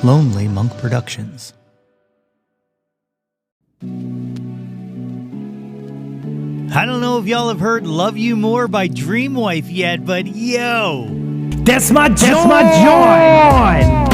Lonely Monk Productions. I don't know if y'all have heard Love You More by Dreamwife yet, but yo! That's my Jawn!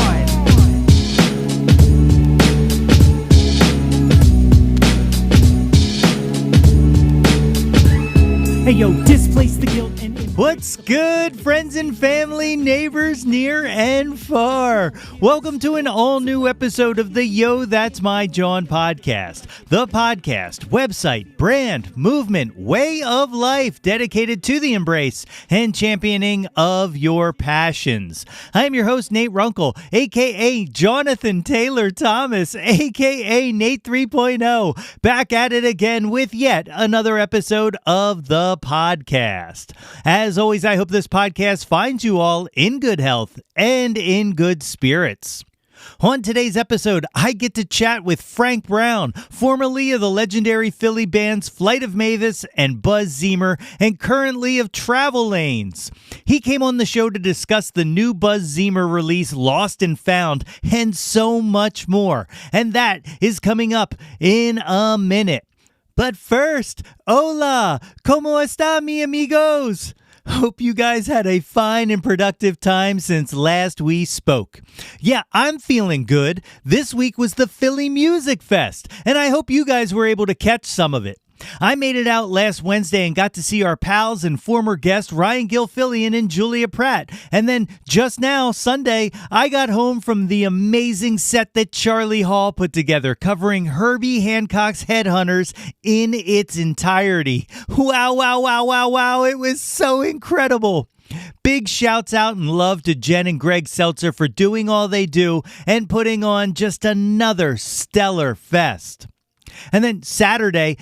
Hey yo, displace the guilt and... What's good, friends and family, neighbors near and far? Welcome to an all-new episode of the Yo, That's My Jawn podcast. The podcast, website, brand, movement, way of life dedicated to the embrace and championing of your passions. I am your host, Nate Runkle, a.k.a. Jonathan Taylor Thomas, a.k.a. Nate 3.0, back at it again with yet another episode of the podcast. As always, I hope this podcast finds you all in good health and in good spirits. On today's episode, I get to chat with Frank Brown, formerly of the legendary Philly bands Flight of Mavis and Buzz Zeemer, and currently of Travel Lanes. He came on the show to discuss the new Buzz Zeemer release, Lost and Found, and so much more. And that is coming up in a minute. But first, hola, ¿cómo está, mi amigos? Hope you guys had a fine and productive time since last we spoke. Yeah, I'm feeling good. This week was the Philly Music Fest, and I hope you guys were able to catch some of it. I made it out last Wednesday and got to see our pals and former guest Ryan Gilfillian and Julia Pratt. And then just now, Sunday, I got home from the amazing set that Charlie Hall put together, covering Herbie Hancock's Headhunters in its entirety. Wow, wow, wow, wow, wow. It was so incredible. Big shouts out and love to Jen and Greg Seltzer for doing all they do and putting on just another stellar fest. And then Saturday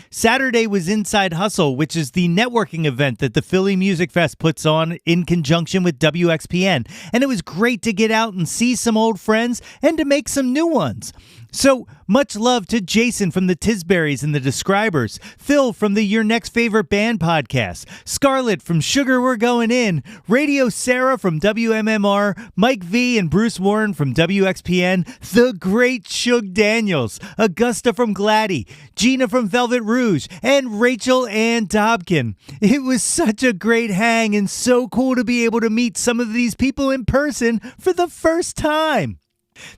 was Inside Hustle, which is the networking event that the Philly Music Fest puts on in conjunction with WXPN. And it was great to get out and see some old friends and to make some new ones. So much love to Jason from the Tisberries and the Describers, Phil from the Your Next Favorite Band podcast, Scarlett from Sugar We're Going In, Radio Sarah from WMMR, Mike V and Bruce Warren from WXPN, the great Shug Daniels, Augusta from Gladdy, Gina from Velvet Rouge, and Rachel Ann Dobkin. It was such a great hang and so cool to be able to meet some of these people in person for the first time.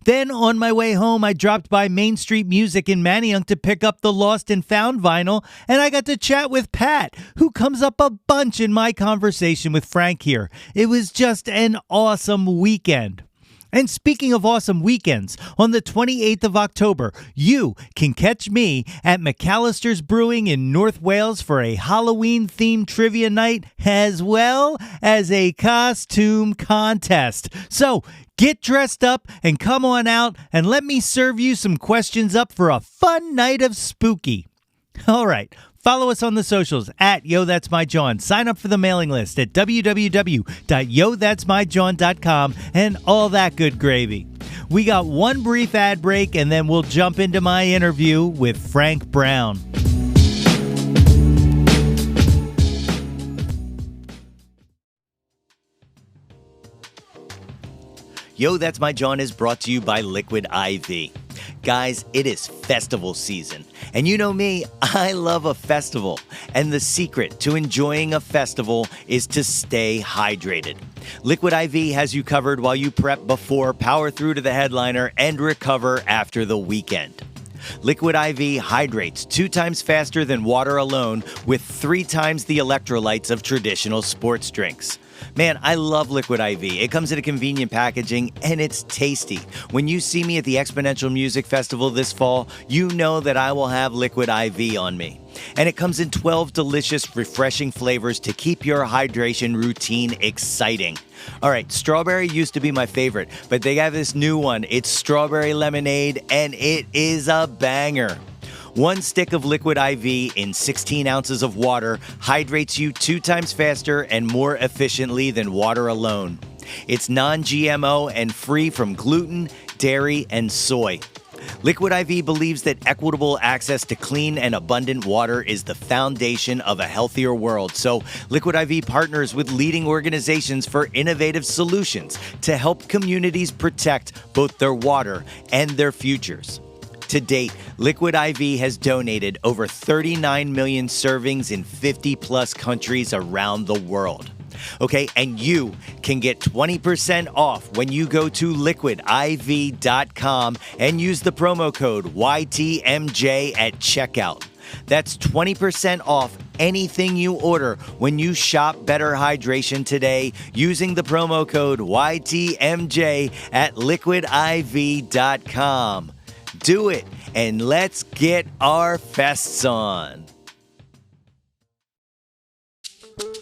Then on my way home, I dropped by Main Street Music in Manayunk to pick up the Lost and Found vinyl, and I got to chat with Pat, who comes up a bunch in my conversation with Frank here. It was just an awesome weekend. And speaking of awesome weekends, on the 28th of October, you can catch me at McAllister's Brewing in North Wales for a Halloween-themed trivia night as well as a costume contest. So get dressed up and come on out and let me serve you some questions up for a fun night of spooky. All right. Follow us on the socials at Yo That's My Jawn. Sign up for the mailing list at www.yothat'smyjawn.com and all that good gravy. We got one brief ad break and then we'll jump into my interview with Frank Brown. Yo That's My Jawn is brought to you by Liquid IV. Guys, it is festival season, and you know me, I love a festival, and the secret to enjoying a festival is to stay hydrated. Liquid IV has you covered while you prep before, power through to the headliner, and recover after the weekend. Liquid IV hydrates 2 times faster than water alone with 3 times the electrolytes of traditional sports drinks. Man, I love Liquid IV. It comes in a convenient packaging, and it's tasty. When you see me at the Exponential Music Festival this fall, you know that I will have Liquid IV on me. And it comes in 12 delicious, refreshing flavors to keep your hydration routine exciting. All right, strawberry used to be my favorite, but they have this new one. It's strawberry lemonade, and it is a banger. 1 stick of Liquid IV in 16 ounces of water hydrates you 2 times faster and more efficiently than water alone. It's non-GMO and free from gluten, dairy, and soy. Liquid IV believes that equitable access to clean and abundant water is the foundation of a healthier world. So Liquid IV partners with leading organizations for innovative solutions to help communities protect both their water and their futures. To date, Liquid IV has donated over 39 million servings in 50-plus countries around the world. Okay, and you can get 20% off when you go to liquidiv.com and use the promo code YTMJ at checkout. That's 20% off anything you order when you shop Better Hydration today using the promo code YTMJ at liquidiv.com. Do it, and let's get our fests on.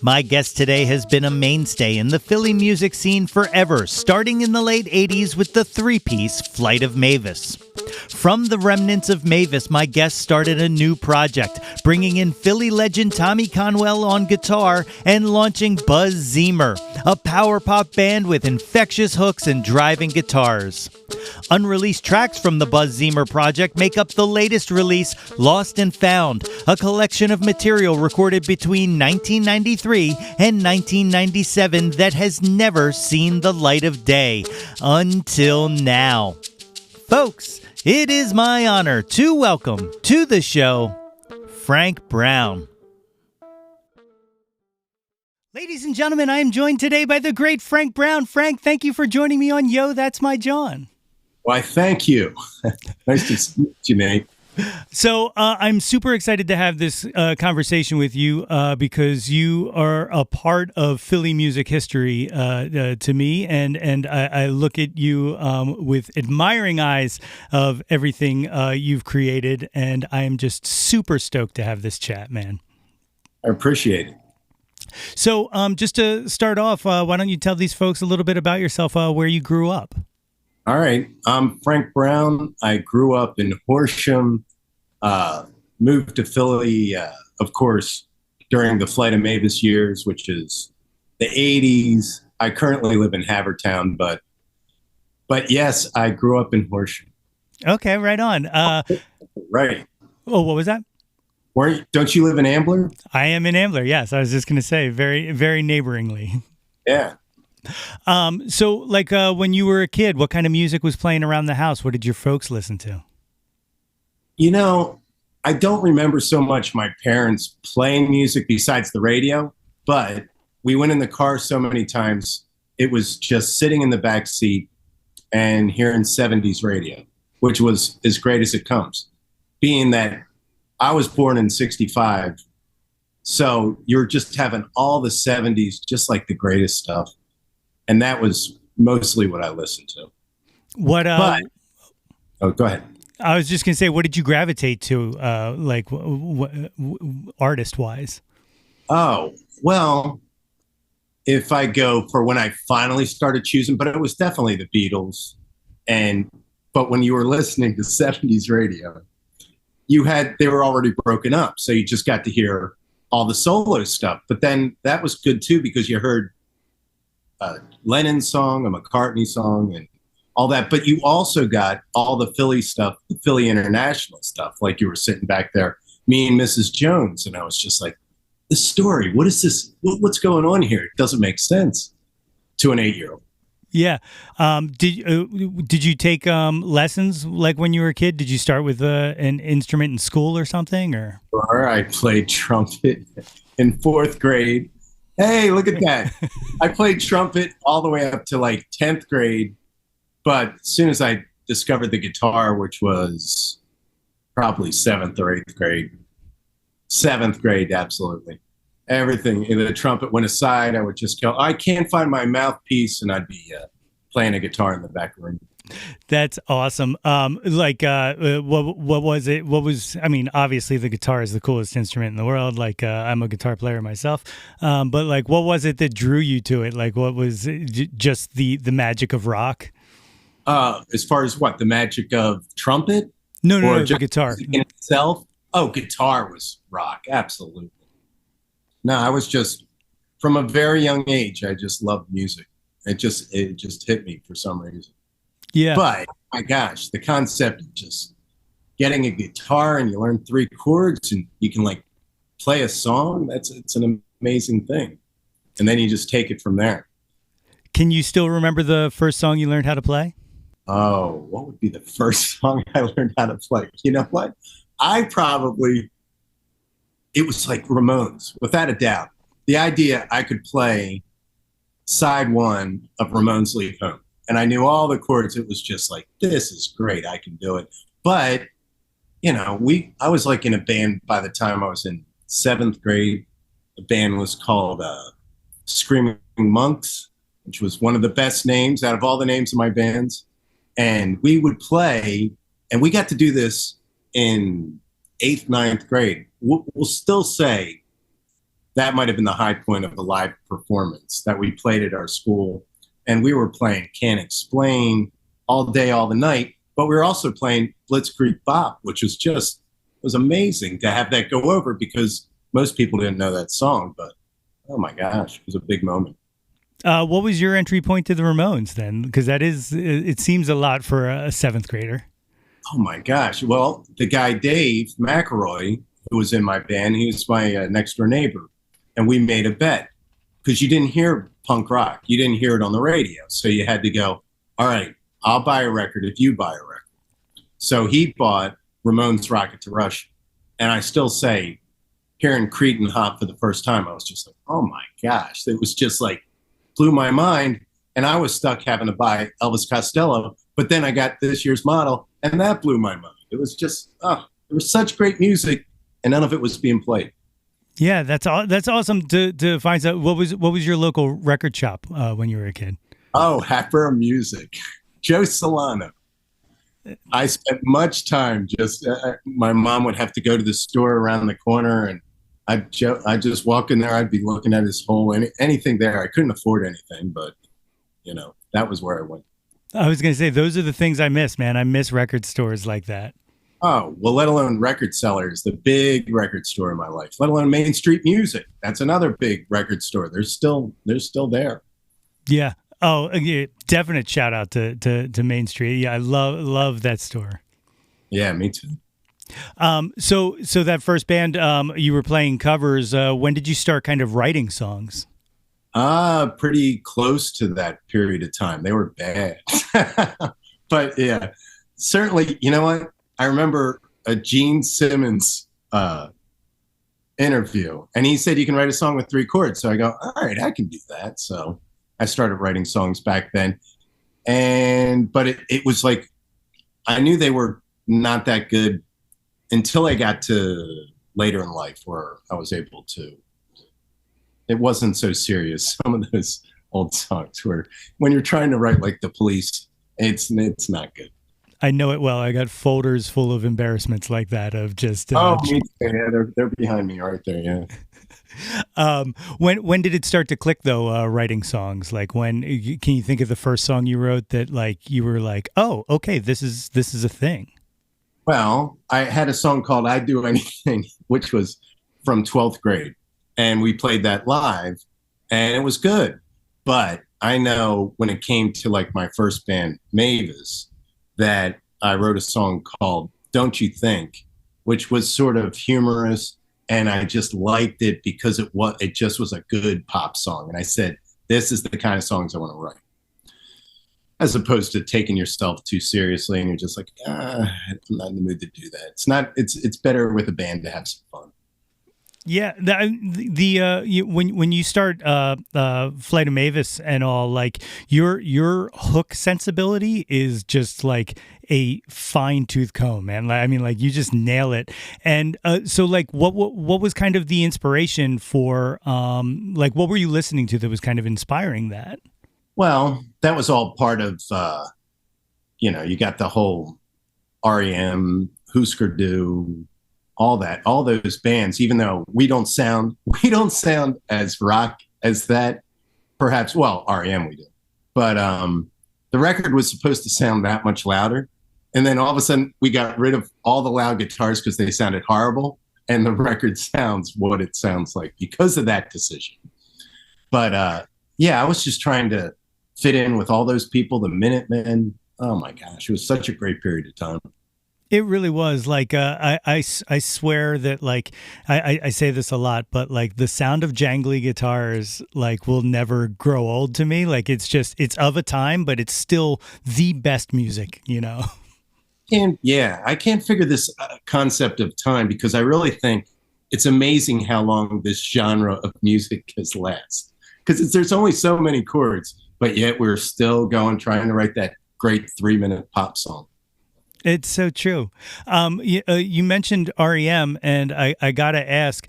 My guest today has been a mainstay in the Philly music scene forever, starting in the late 80s with the three-piece Flight of Mavis. From the remnants of Mavis, my guest started a new project, bringing in Philly legend Tommy Conwell on guitar and launching Buzz Zeemer, a power pop band with infectious hooks and driving guitars. Unreleased tracks from the Buzz Zeemer project make up the latest release, Lost and Found, a collection of material recorded between 1993 and 1997 that has never seen the light of day until now. Folks, it is my honor to welcome to the show Frank Brown. Ladies and gentlemen, I am joined today by the great Frank Brown. Frank, thank you for joining me on Yo, That's My Jawn. Why, thank you. Nice to meet you, Nate. So I'm super excited to have this conversation with you because you are a part of Philly music history to me, and I look at you with admiring eyes of everything you've created, and I am just super stoked to have this chat, man. I appreciate it. So just to start off, why don't you tell these folks a little bit about yourself, where you grew up? All right. I'm Frank Brown. I grew up in Horsham, moved to Philly, of course, during the Flight of Mavis years, which is the 80s. I currently live in Havertown, but yes, I grew up in Horsham. Okay, right on. Right. Oh, what was that? Don't you live in Ambler? I am in Ambler, yes. I was just going to say, very, very neighboringly. Yeah. So, like, when you were a kid, what kind of music was playing around the house? What did your folks listen to? You know, I don't remember so much my parents playing music besides the radio, but we went in the car so many times, it was just sitting in the back seat and hearing 70s radio, which was as great as it comes. Being that I was born in 65, so you're just having all the 70s, just like the greatest stuff. And that was mostly what I listened to. Oh, go ahead. I was just going to say, what did you gravitate to, artist-wise? Oh, well, if I go for when I finally started choosing, but it was definitely the Beatles. But when you were listening to 70s radio, they were already broken up. So you just got to hear all the solo stuff. But then that was good too, because you heard a Lennon song, a McCartney song, and all that. But you also got all the Philly stuff, the Philly international stuff. Like you were sitting back there, me and Mrs. Jones, and I was just like, this story, what is this? What's going on here? It doesn't make sense to an 8-year-old. Yeah. Did you take lessons like when you were a kid? Did you start with an instrument in school or something? Or I played trumpet in 4th grade. Hey, look at that. I played trumpet all the way up to like 10th grade. But as soon as I discovered the guitar, which was probably 7th or 8th grade, 7th grade, absolutely. Everything. The trumpet went aside. I would just go, I can't find my mouthpiece. And I'd be playing a guitar in the back room. That's awesome. What was it? I mean, obviously the guitar is the coolest instrument in the world. Like, I'm a guitar player myself. But like, what was it that drew you to it? Like, what was it, just the magic of rock? As far as what, the magic of trumpet? No, the guitar in itself. Oh, guitar was rock. Absolutely. No, I was just, from a very young age, I just loved music. It just hit me for some reason. Yeah. But my gosh, the concept of just getting a guitar and you learn 3 chords and you can like play a song, it's an amazing thing. And then you just take it from there. Can you still remember the first song you learned how to play? Oh, what would be the first song I learned how to play? You know what? It was like Ramones, without a doubt. The idea I could play side 1 of Ramones Leave Home. And I knew all the chords. It was just like, this is great. I can do it. But, you know, I was like in a band by the time I was in 7th grade. The band was called Screaming Monks, which was one of the best names out of all the names of my bands. And we would play, and we got to do this in 8th, 9th grade. We'll still say that might have been the high point of the live performance that we played at our school. And we were playing Can't Explain all day, all the night. But we were also playing Blitzkrieg Bop, which was amazing to have that go over because most people didn't know that song. But, oh my gosh, it was a big moment. What was your entry point to the Ramones then? Because it seems a lot for a 7th grader. Oh my gosh. Well, the guy, Dave McElroy, who was in my band, he was my next door neighbor. And we made a bet because you didn't hear punk rock. You didn't hear it on the radio. So you had to go, all right, I'll buy a record if you buy a record. So he bought Ramones Rocket to Rush. And I still say, hearing Cretin Hop for the first time, I was just like, oh my gosh. It was just like, blew my mind. And I was stuck having to buy Elvis Costello. But then I got this year's model, and that blew my mind. It was just, it was such great music, and none of it was being played. Yeah, that's awesome to find out. What was your local record shop when you were a kid? Oh, Hatboro Music, Joe Solano. I spent much time just. My mom would have to go to the store around the corner, and I just walk in there. I'd be looking at his whole anything there. I couldn't afford anything, but you know that was where I went. I was going to say those are the things I miss, man. I miss record stores like that. Oh, well, let alone Record Cellars, the big record store in my life, let alone Main Street Music. That's another big record store. They're still there. Yeah. Oh, yeah, definite shout out to Main Street. Yeah, I love that store. Yeah, me too. So that first band, you were playing covers. When did you start kind of writing songs? Pretty close to that period of time. They were bad. But yeah, certainly, you know what? I remember a Gene Simmons interview, and he said you can write a song with 3 chords. So I go, all right, I can do that. So I started writing songs back then. But it was like, I knew they were not that good until I got to later in life where I was able to. It wasn't so serious. Some of those old songs where when you're trying to write like The Police, it's not good. I know it well. I got folders full of embarrassments like that of just. Me too. Yeah, they're behind me right there. Yeah. When did it start to click though? Writing songs, like when can you think of the first song you wrote that like you were like, oh, okay, this is a thing. Well, I had a song called "I'd Do Anything," which was from 12th grade, and we played that live, and it was good. But I know when it came to like my first band, Mavis, that I wrote a song called "Don't You Think," which was sort of humorous, and I just liked it because it just was a good pop song. And I said, this is the kind of songs I want to write. As opposed to taking yourself too seriously and you're just like, I'm not in the mood to do that. It's better with a band to have some fun. Yeah, when you start Flight of Mavis and all, like your hook sensibility is just like a fine tooth comb, man. I mean, like you just nail it. And so, like, what was kind of the inspiration for, like, what were you listening to that was kind of inspiring that? Well, that was all part of, you got the whole REM, Husker Du. All those bands, even though we don't sound as rock as that, perhaps, well, REM we do. But the record was supposed to sound that much louder. And then all of a sudden we got rid of all the loud guitars because they sounded horrible. And the record sounds what it sounds like because of that decision. But I was just trying to fit in with all those people, the Minutemen, Oh my gosh, it was such a great period of time. It really was. Like, I swear that, like, I say this a lot, but like the sound of jangly guitars, like, will never grow old to me. Like, it's of a time, but it's still the best music, you know? I can't figure this concept of time because I really think it's amazing how long this genre of music has lasted. Because there's only so many chords, but yet we're still trying to write that great 3-minute pop song. It's so true. You mentioned REM, and I gotta ask,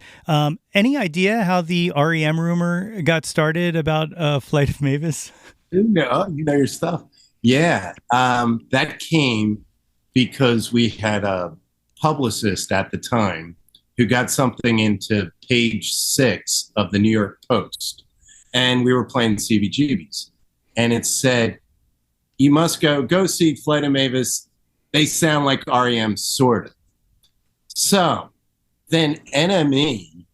any idea how the REM rumor got started about Flight of Mavis? You know your stuff. Yeah, that came because we had a publicist at the time who got something into page 6 of the New York Post, and we were playing CBGBs, and it said, "You must go see Flight of Mavis. They sound like REM, sort of." So then NME,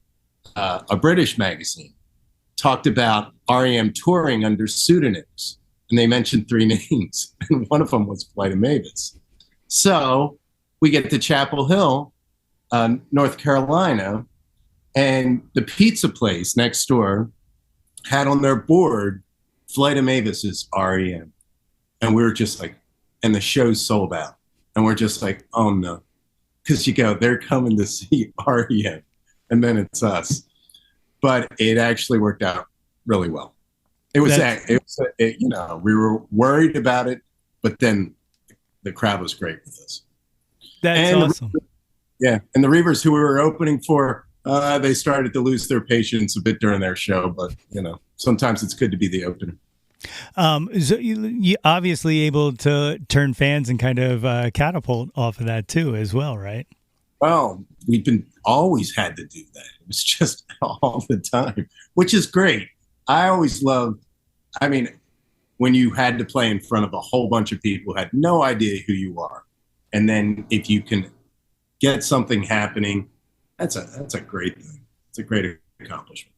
a British magazine, talked about REM touring under pseudonyms. And they mentioned 3 names. And one of them was Flight of Mavis. So we get to Chapel Hill, North Carolina, and the pizza place next door had on their board, Flight of Mavis is REM. And we were just like, and the show's sold out. And we're just like, oh no, because they're coming to see REM, and then it's us. But it actually worked out really well. We were worried about it, but then the crowd was great with us. That's awesome. And the Reavers who we were opening for, they started to lose their patience a bit during their show, but sometimes it's good to be the opener. So you obviously able to turn fans and kind of catapult off of that too, as well, right? Well, we've always had to do that. It was just all the time, which is great. I always loved, when you had to play in front of a whole bunch of people who had no idea who you are, and then if you can get something happening, that's a great thing. It's a great accomplishment.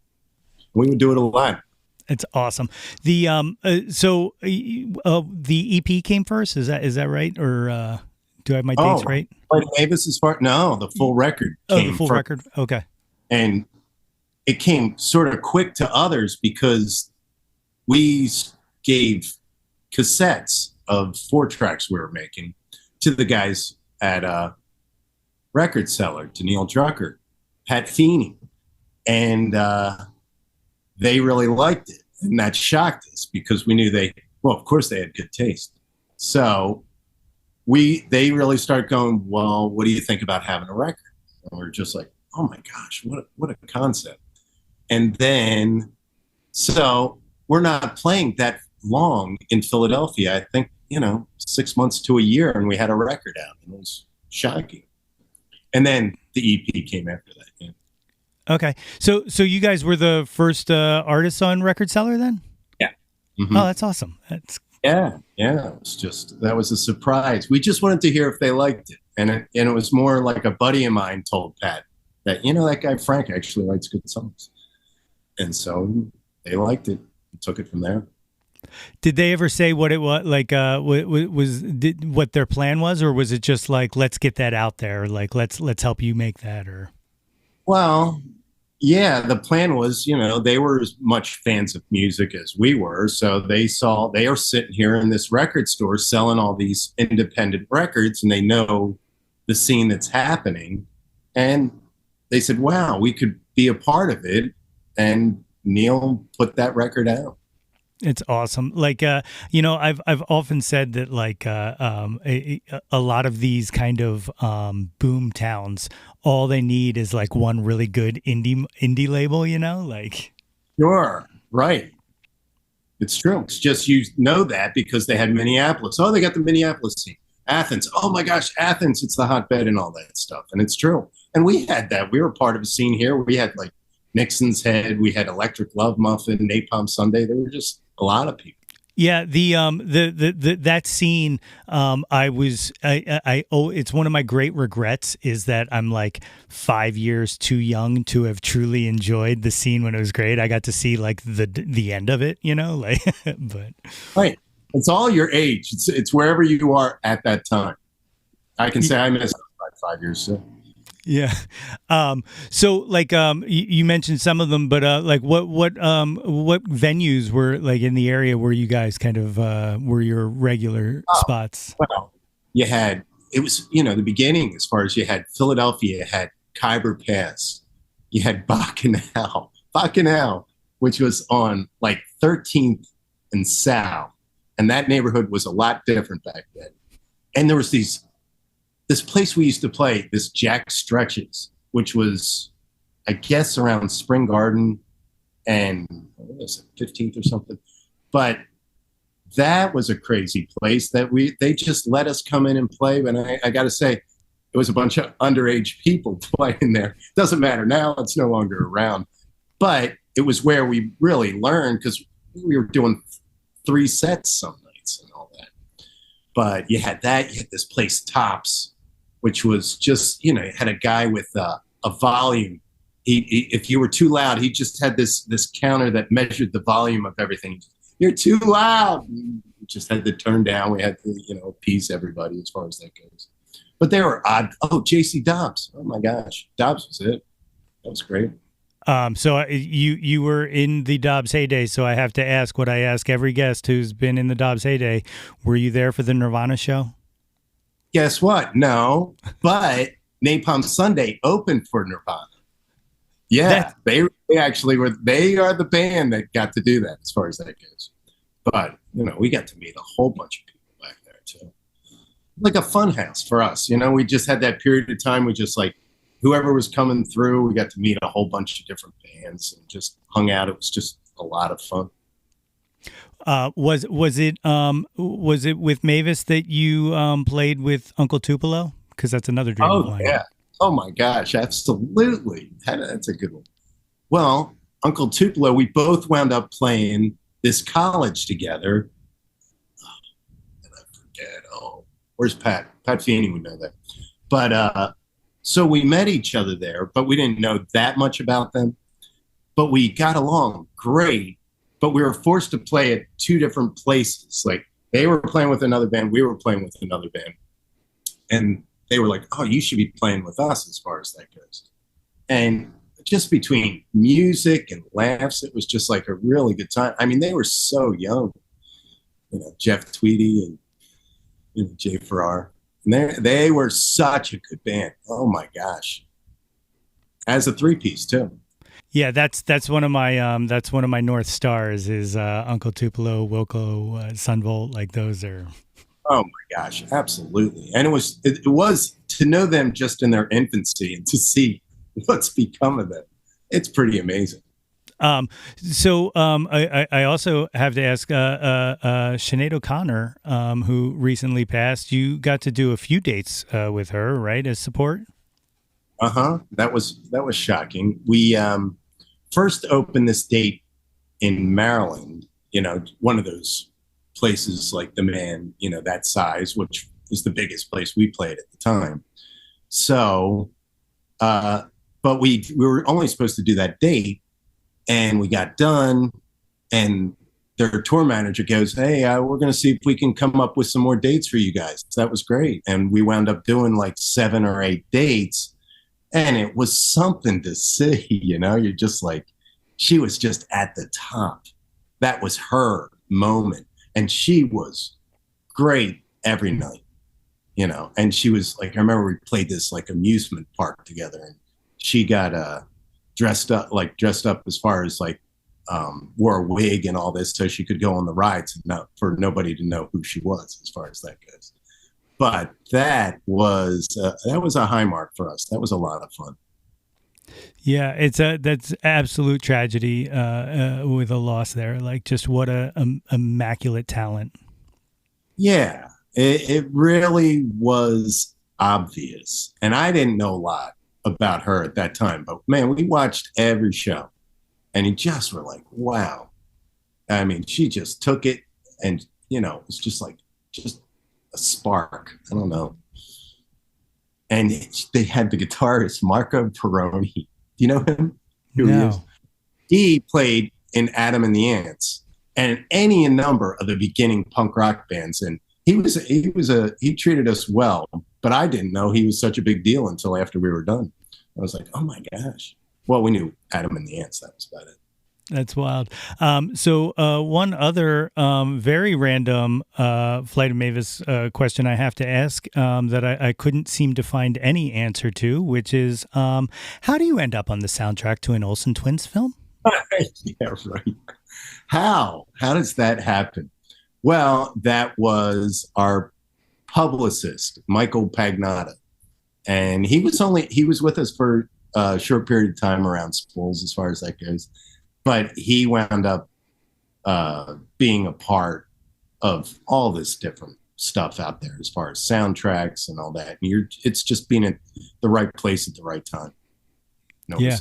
We would do it a lot. It's awesome. The the EP came first. Is that right? Or do I have my dates right? Flight of Mavis is part. No, the full record came the full first. record. Okay. And it came sort of quick to others because we gave cassettes of 4 tracks we were making to the guys at Record Cellar, to Neil Drucker, Pat Feeny, and they really liked it, and that shocked us because we knew of course they had good taste. So they really started going, well, what do you think about having a record? And we're just like, oh my gosh, what a concept. And then, so we're not playing that long in Philadelphia. I think, 6 months to a year, and we had a record out, and it was shocking. And then the EP came after that. Yeah. Okay. So you guys were the first artists on Record Cellar then? Yeah. Mm-hmm. Oh, that's awesome. Yeah. It was that was a surprise. We just wanted to hear if they liked it. And it was more like a buddy of mine told Pat that, that guy Frank actually writes good songs. And so they liked it and took it from there. Did they ever say what it was, like, what their plan was, or was it just like, let's get that out there, like let's help you make that? Or well, yeah, the plan was, they were as much fans of music as we were, so they are sitting here in this record store selling all these independent records, and they know the scene that's happening, and they said, wow, we could be a part of it, and Neil put that record out. It's awesome. Like, I've often said that, like, a lot of these kind of boom towns, all they need is like one really good indie label, like. Sure, right. It's true. It's just that because they had Minneapolis. Oh, they got the Minneapolis scene. Athens. Oh my gosh, Athens. It's the hotbed and all that stuff. And it's true. And we had that. We were part of a scene here. We had like Nixon's Head. We had Electric Love Muffin, Napalm Sunday. There were just a lot of people. Yeah, the that scene, it's one of my great regrets is that I'm like 5 years too young to have truly enjoyed the scene when it was great. I got to see like the end of it, like, but right. It's all your age. It's wherever you are at that time. I can say I missed 5 years. So. Yeah. So like, you mentioned some of them, but, like what venues were like in the area where you guys kind of, were your regular spots? Well, it was, the beginning, as far as you had Philadelphia, you had Khyber Pass, you had Bacchanal, which was on like 13th and South. And that neighborhood was a lot different back then. And there was this place we used to play, this Jack Stretches, which was, I guess, around Spring Garden and what was it, 15th or something. But that was a crazy place that they just let us come in and play. And I got to say, it was a bunch of underage people playing there. Doesn't matter now; it's no longer around. But it was where we really learned, because we were doing 3 sets some nights and all that. But you had this place, Tops, which was just, you had a guy with a volume. If you were too loud, he just had this counter that measured the volume of everything. You're too loud. We just had to turn down. We had to, appease everybody as far as that goes. But they were odd. Oh, JC Dobbs. Oh my gosh, Dobbs was it. That was great. So you were in the Dobbs heyday. So I have to ask what I ask every guest who's been in the Dobbs heyday. Were you there for the Nirvana show? Guess what? No, but Napalm Sunday opened for Nirvana. Yeah, they actually were. They are the band that got to do that, as far as that goes. But we got to meet a whole bunch of people back there too, like a fun house for us. We just had that period of time. We just like whoever was coming through. We got to meet a whole bunch of different bands and just hung out. It was just a lot of fun. Was it with Mavis that you played with Uncle Tupelo? Because that's another dream of mine. Yeah. Oh my gosh, absolutely. That's a good one. Well, Uncle Tupelo, we both wound up playing this college together. And I forget. Where's Pat? Pat Feeny, we know that. But so we met each other there, but we didn't know that much about them. But we got along great. But we were forced to play at 2 different places. Like they were playing with another band, we were playing with another band. And they were like, oh, you should be playing with us as far as that goes. And just between music and laughs, it was just like a really good time. I mean, they were so young. Jeff Tweedy and Jay Farrar. And they were such a good band. Oh my gosh. As a 3-piece too. Yeah, that's one of my North Stars is Uncle Tupelo, Wilco, Sunvolt. Like those are. Oh my gosh, absolutely. And it was to know them just in their infancy and to see what's become of them. It's pretty amazing. So I also have to ask Sinead O'Connor, who recently passed. You got to do a few dates with her, right, as support? That was shocking. We first opened this date in Maryland, one of those places like the Man, that size, which is the biggest place we played at the time. So, but we were only supposed to do that date, and we got done, and their tour manager goes, hey, we're going to see if we can come up with some more dates for you guys. So that was great. And we wound up doing like 7 or 8 dates, and it was something to see, you're just like, she was just at the top. That was her moment. And she was great every night, and she was like, I remember we played this like amusement park together, and she got dressed up as far as like wore a wig and all this so she could go on the rides and for nobody to know who she was as far as that goes. But that was a high mark for us. That was a lot of fun. Yeah, that's absolute tragedy with a loss there. Like, just what a immaculate talent. Yeah, it really was obvious, and I didn't know a lot about her at that time. But man, we watched every show, and you just were like, wow. I mean, she just took it, and it was just a spark. I don't know. And they had the guitarist, Marco Perroni. Do you know him? No. He played in Adam and the Ants. and any number of the beginning punk rock bands. And he treated us well, but I didn't know he was such a big deal until after we were done. I was like, oh my gosh. Well, we knew Adam and the Ants. That was about it. That's wild. So one other very random Flight of Mavis question I have to ask that I couldn't seem to find any answer to, which is how do you end up on the soundtrack to an Olsen Twins film? Yeah, right. How does that happen? Well, that was our publicist, Michael Pagnotta. And he was with us for a short period of time around Spools, as far as that goes. But he wound up being a part of all this different stuff out there as far as soundtracks and all that. And it's just being at the right place at the right time. Yeah.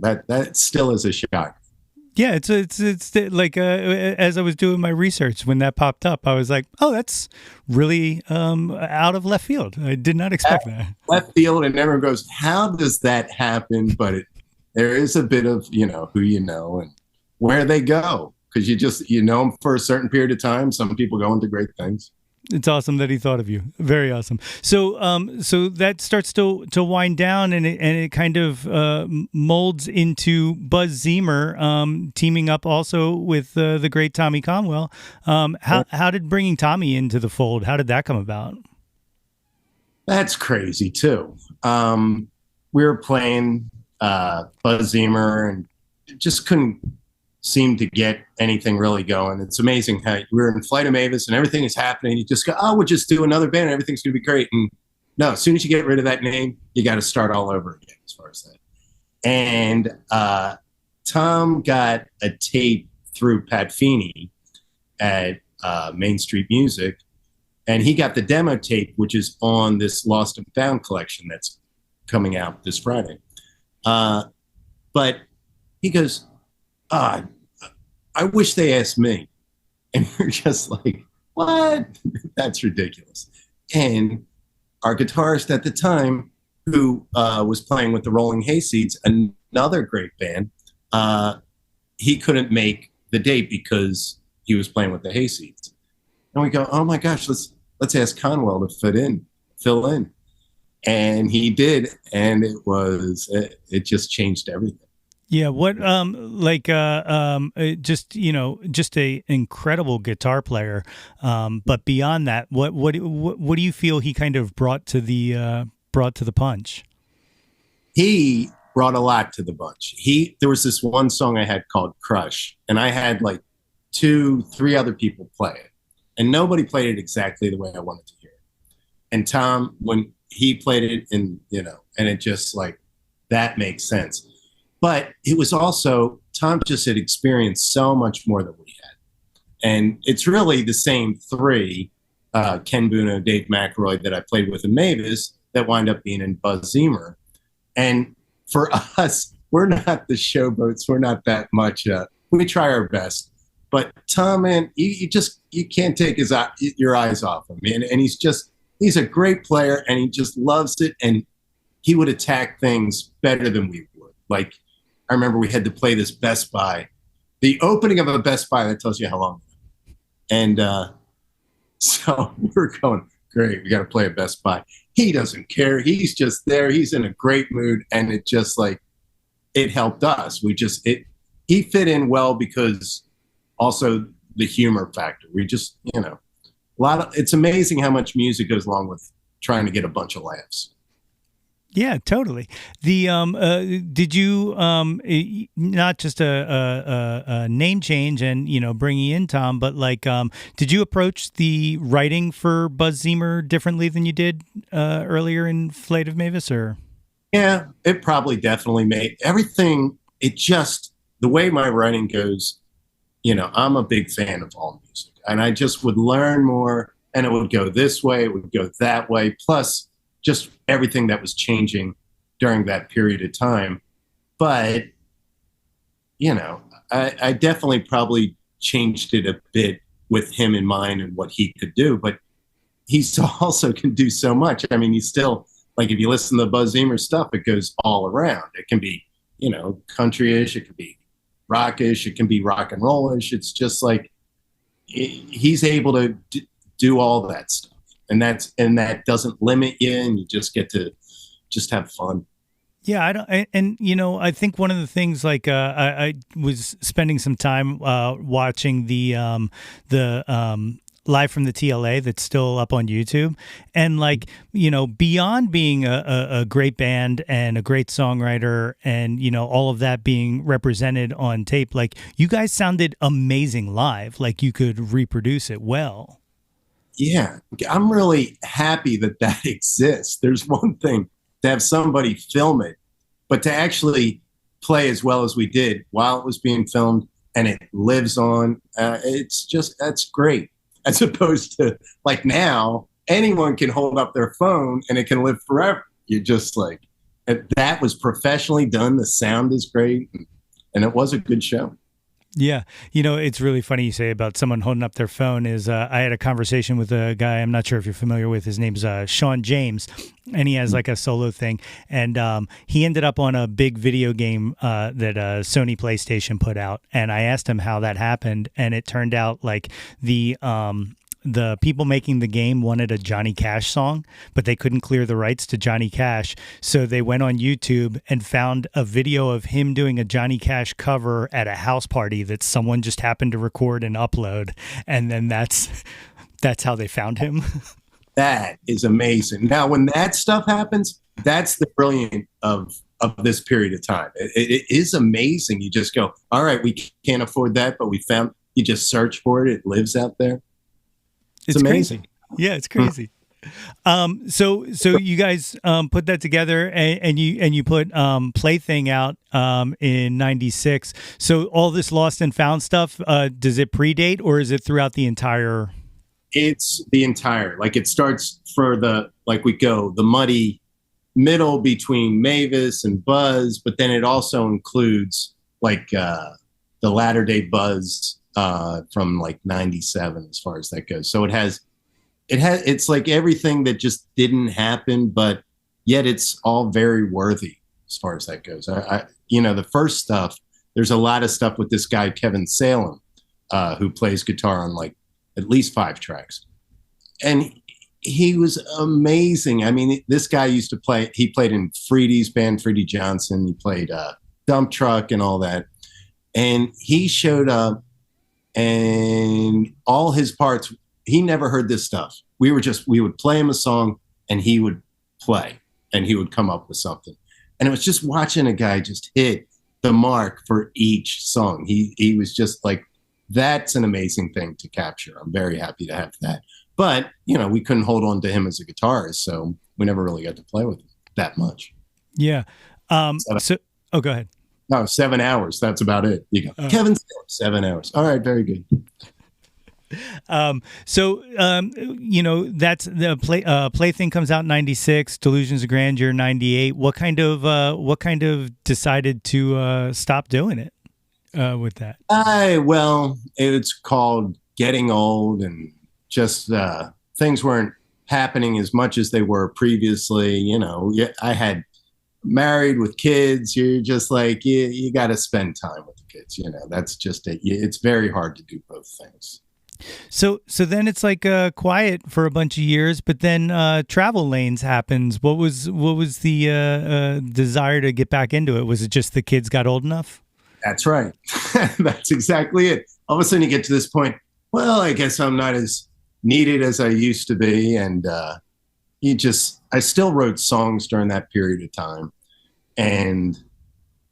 That still is a shock. Yeah, it's like as I was doing my research when that popped up, I was like, oh, that's really out of left field. I did not expect that. Left field, and everyone goes, how does that happen? But there is a bit of, who you know and where they go, because you know them for a certain period of time. Some people go into great things. It's awesome that he thought of you. Very awesome. So, so that starts to wind down, and it kind of molds into Buzz Zeemer teaming up also with the great Tommy Conwell. How did bringing Tommy into the fold? How did that come about? That's crazy too. We were playing Buzz Zeemer and just couldn't seem to get anything really going. It's amazing how we're in Flight of Mavis and everything is happening. You just go, oh, we'll just do another band and everything's going to be great. And no, as soon as you get rid of that name, you got to start all over again as far as that. And Tom got a tape through Pat Feeny at Main Street Music, and he got the demo tape, which is on this Lost and Found collection that's coming out this Friday. But he goes, I wish they asked me. And we're just like, what? That's ridiculous. And our guitarist at the time, who was playing with the Rolling Hayseeds, another great band, he couldn't make the date because he was playing with the Hayseeds. And we go, oh my gosh, let's ask Conwell to fill in. And he did, and it just changed everything. Yeah, what just a incredible guitar player, but beyond that, what do you feel he kind of brought to the punch? He brought a lot to the bunch. There was this one song I had called Crush, and I had like 2-3 other people play it, and nobody played it exactly the way I wanted to hear it. And Tom, when he played it, and it just like, that makes sense. But it was also, Tom just had experienced so much more than we had. And it's really the same three, Ken Buno, Dave McElroy, that I played with in Mavis, that wind up being in Buzz Zeemer. And for us, we're not the showboats. We're not that much. We try our best. But Tom, man, you can't take your eyes off him, man. And he's a great player, and he just loves it. And he would attack things better than we would. Like, I remember we had to play this Best Buy, the opening of a Best Buy, that tells you how long. And so we're going, great, we got to play a Best Buy. He doesn't care. He's just there. He's in a great mood. And it just like, it helped us. He fit in well because also the humor factor. We just, it's amazing how much music goes along with trying to get a bunch of laughs. Yeah, totally. The did you not just a name change and bringing in Tom, but like did you approach the writing for Buzz Zeemer differently than you did earlier in Flight of Mavis? Or yeah, it probably definitely made everything. It just, the way my writing goes, I'm a big fan of all music, and I just would learn more, and it would go this way, it would go that way, plus just everything that was changing during that period of time. But, I definitely probably changed it a bit with him in mind and what he could do. But he also can do so much. I mean, he's still, like, if you listen to Buzz Zeemer stuff, it goes all around. It can be, country-ish. It could be rockish, it can be rock and rollish. It's just like he's able to do all that stuff, and that doesn't limit you, and you just get to just have fun. Yeah, I don't, and I think one of the things, like, I was spending some time watching the Live from the TLA that's still up on YouTube, and like, beyond being a great band and a great songwriter, and all of that being represented on tape, like, you guys sounded amazing live, like you could reproduce it well. Yeah, I'm really happy that exists. There's one thing to have somebody film it, but to actually play as well as we did while it was being filmed and it lives on, that's great. As opposed to, like, now, anyone can hold up their phone and it can live forever. You're just like, that was professionally done. The sound is great, and it was a good show. Yeah. It's really funny you say about someone holding up their phone. Is I had a conversation with a guy, I'm not sure if you're familiar with, his name's Sean James, and he has like a solo thing. And he ended up on a big video game that Sony PlayStation put out. And I asked him how that happened. And it turned out like the people making the game wanted a Johnny Cash song, but they couldn't clear the rights to Johnny Cash. So they went on YouTube and found a video of him doing a Johnny Cash cover at a house party that someone just happened to record and upload. And then that's how they found him. That is amazing. Now, when that stuff happens, that's the brilliant of this period of time. It is amazing. You just go, all right, we can't afford that, but you just search for it. It lives out there. It's amazing. Crazy. Yeah, it's crazy. So you guys put that together, and you put Plaything out in '96. So all this Lost and Found stuff, does it predate, or is it throughout the entire? It's the entire. Like, it starts we go the muddy middle between Mavis and Buzz, but then it also includes like the latter day Buzz from like '97 as far as that goes. So it's like everything that just didn't happen, but yet it's all very worthy as far as that goes. The first stuff, there's a lot of stuff with this guy, Kevin Salem, who plays guitar on like at least 5 tracks. And he was amazing. I mean, this guy used to he played in Freedy's band, Freedy Johnson. He played Dump Truck and all that. And he showed up, and all his parts, he never heard this stuff. We would play him a song and he would play and he would come up with something. And it was just watching a guy just hit the mark for each song. He was just like, that's an amazing thing to capture. I'm very happy to have that. But, we couldn't hold on to him as a guitarist, so we never really got to play with him that much. Yeah. Go ahead. No, 7 hours. That's about it. You go, Kevin, 7 hours. All right, very good. That's the Plaything comes out in '96. Delusions of Grandeur '98. What kind of decided to stop doing it with that? Well, it's called getting old, and just things weren't happening as much as they were previously. I had married with kids. You're just like, you got to spend time with the kids. That's just it. It's very hard to do both things. So then it's like quiet for a bunch of years, but then Travel Lanes happens. What was the desire to get back into it? Was it just the kids got old enough? That's right. That's exactly it. All of a sudden you get to this point, well, I guess I'm not as needed as I used to be. And I still wrote songs during that period of time. And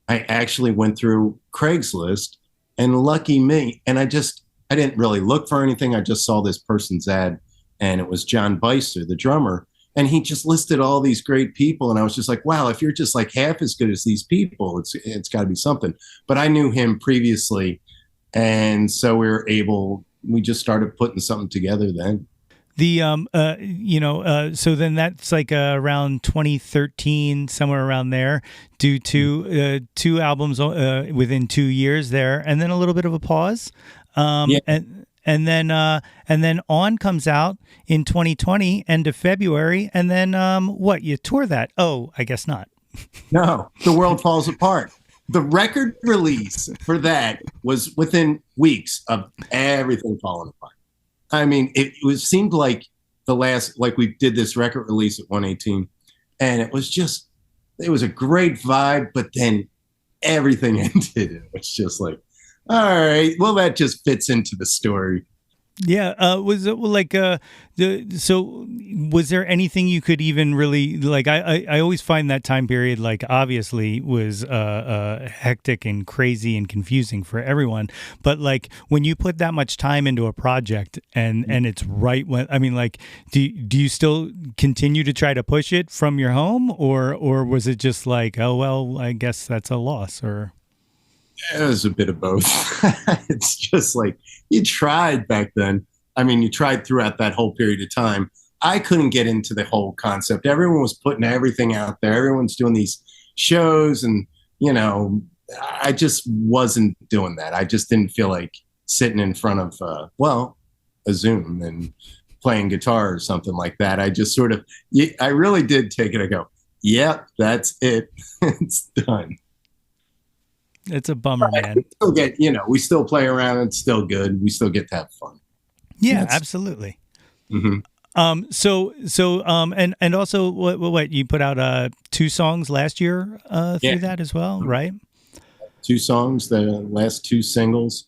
I actually went through Craigslist, and lucky me, and I didn't really look for anything. I just saw this person's ad, and it was John Beister, the drummer. And he just listed all these great people. And I was just like, wow, if you're just like half as good as these people, it's got to be something. But I knew him previously. And so we just started putting something together then. So then that's like around 2013, somewhere around there, due to 2 albums within 2 years there, and then a little bit of a pause. And then On comes out in 2020, end of February, and then you tour that? Oh, I guess not. No, The World Falls Apart. the record release for that was within weeks of everything falling apart. I mean, seemed like we did this record release at 118, and it was a great vibe, but then everything ended. It was just like, all right, well, that just fits into the story. Yeah. Was it like so was there anything you could even really like? I always find that time period like obviously was hectic and crazy and confusing for everyone. But like when you put that much time into a project and it's right when I mean like do you still continue to try to push it from your home or was it just like, oh well, I guess that's a loss? Or it was a bit of both. It's just like you tried back then. I mean, you tried throughout that whole period of time. I couldn't get into the whole concept. Everyone was putting everything out there. Everyone's doing these shows and, you know, I just wasn't doing that. I just didn't feel like sitting in front of, a Zoom and playing guitar or something like that. I just sort of, I really did take it and go, yep, that's it. It's done. it's a bummer, man. We still play around. It's still good. We still get to have fun. Yeah, absolutely. Mm-hmm. And also what you put out 2 songs last year through that as well, right? 2 songs, the last 2 singles.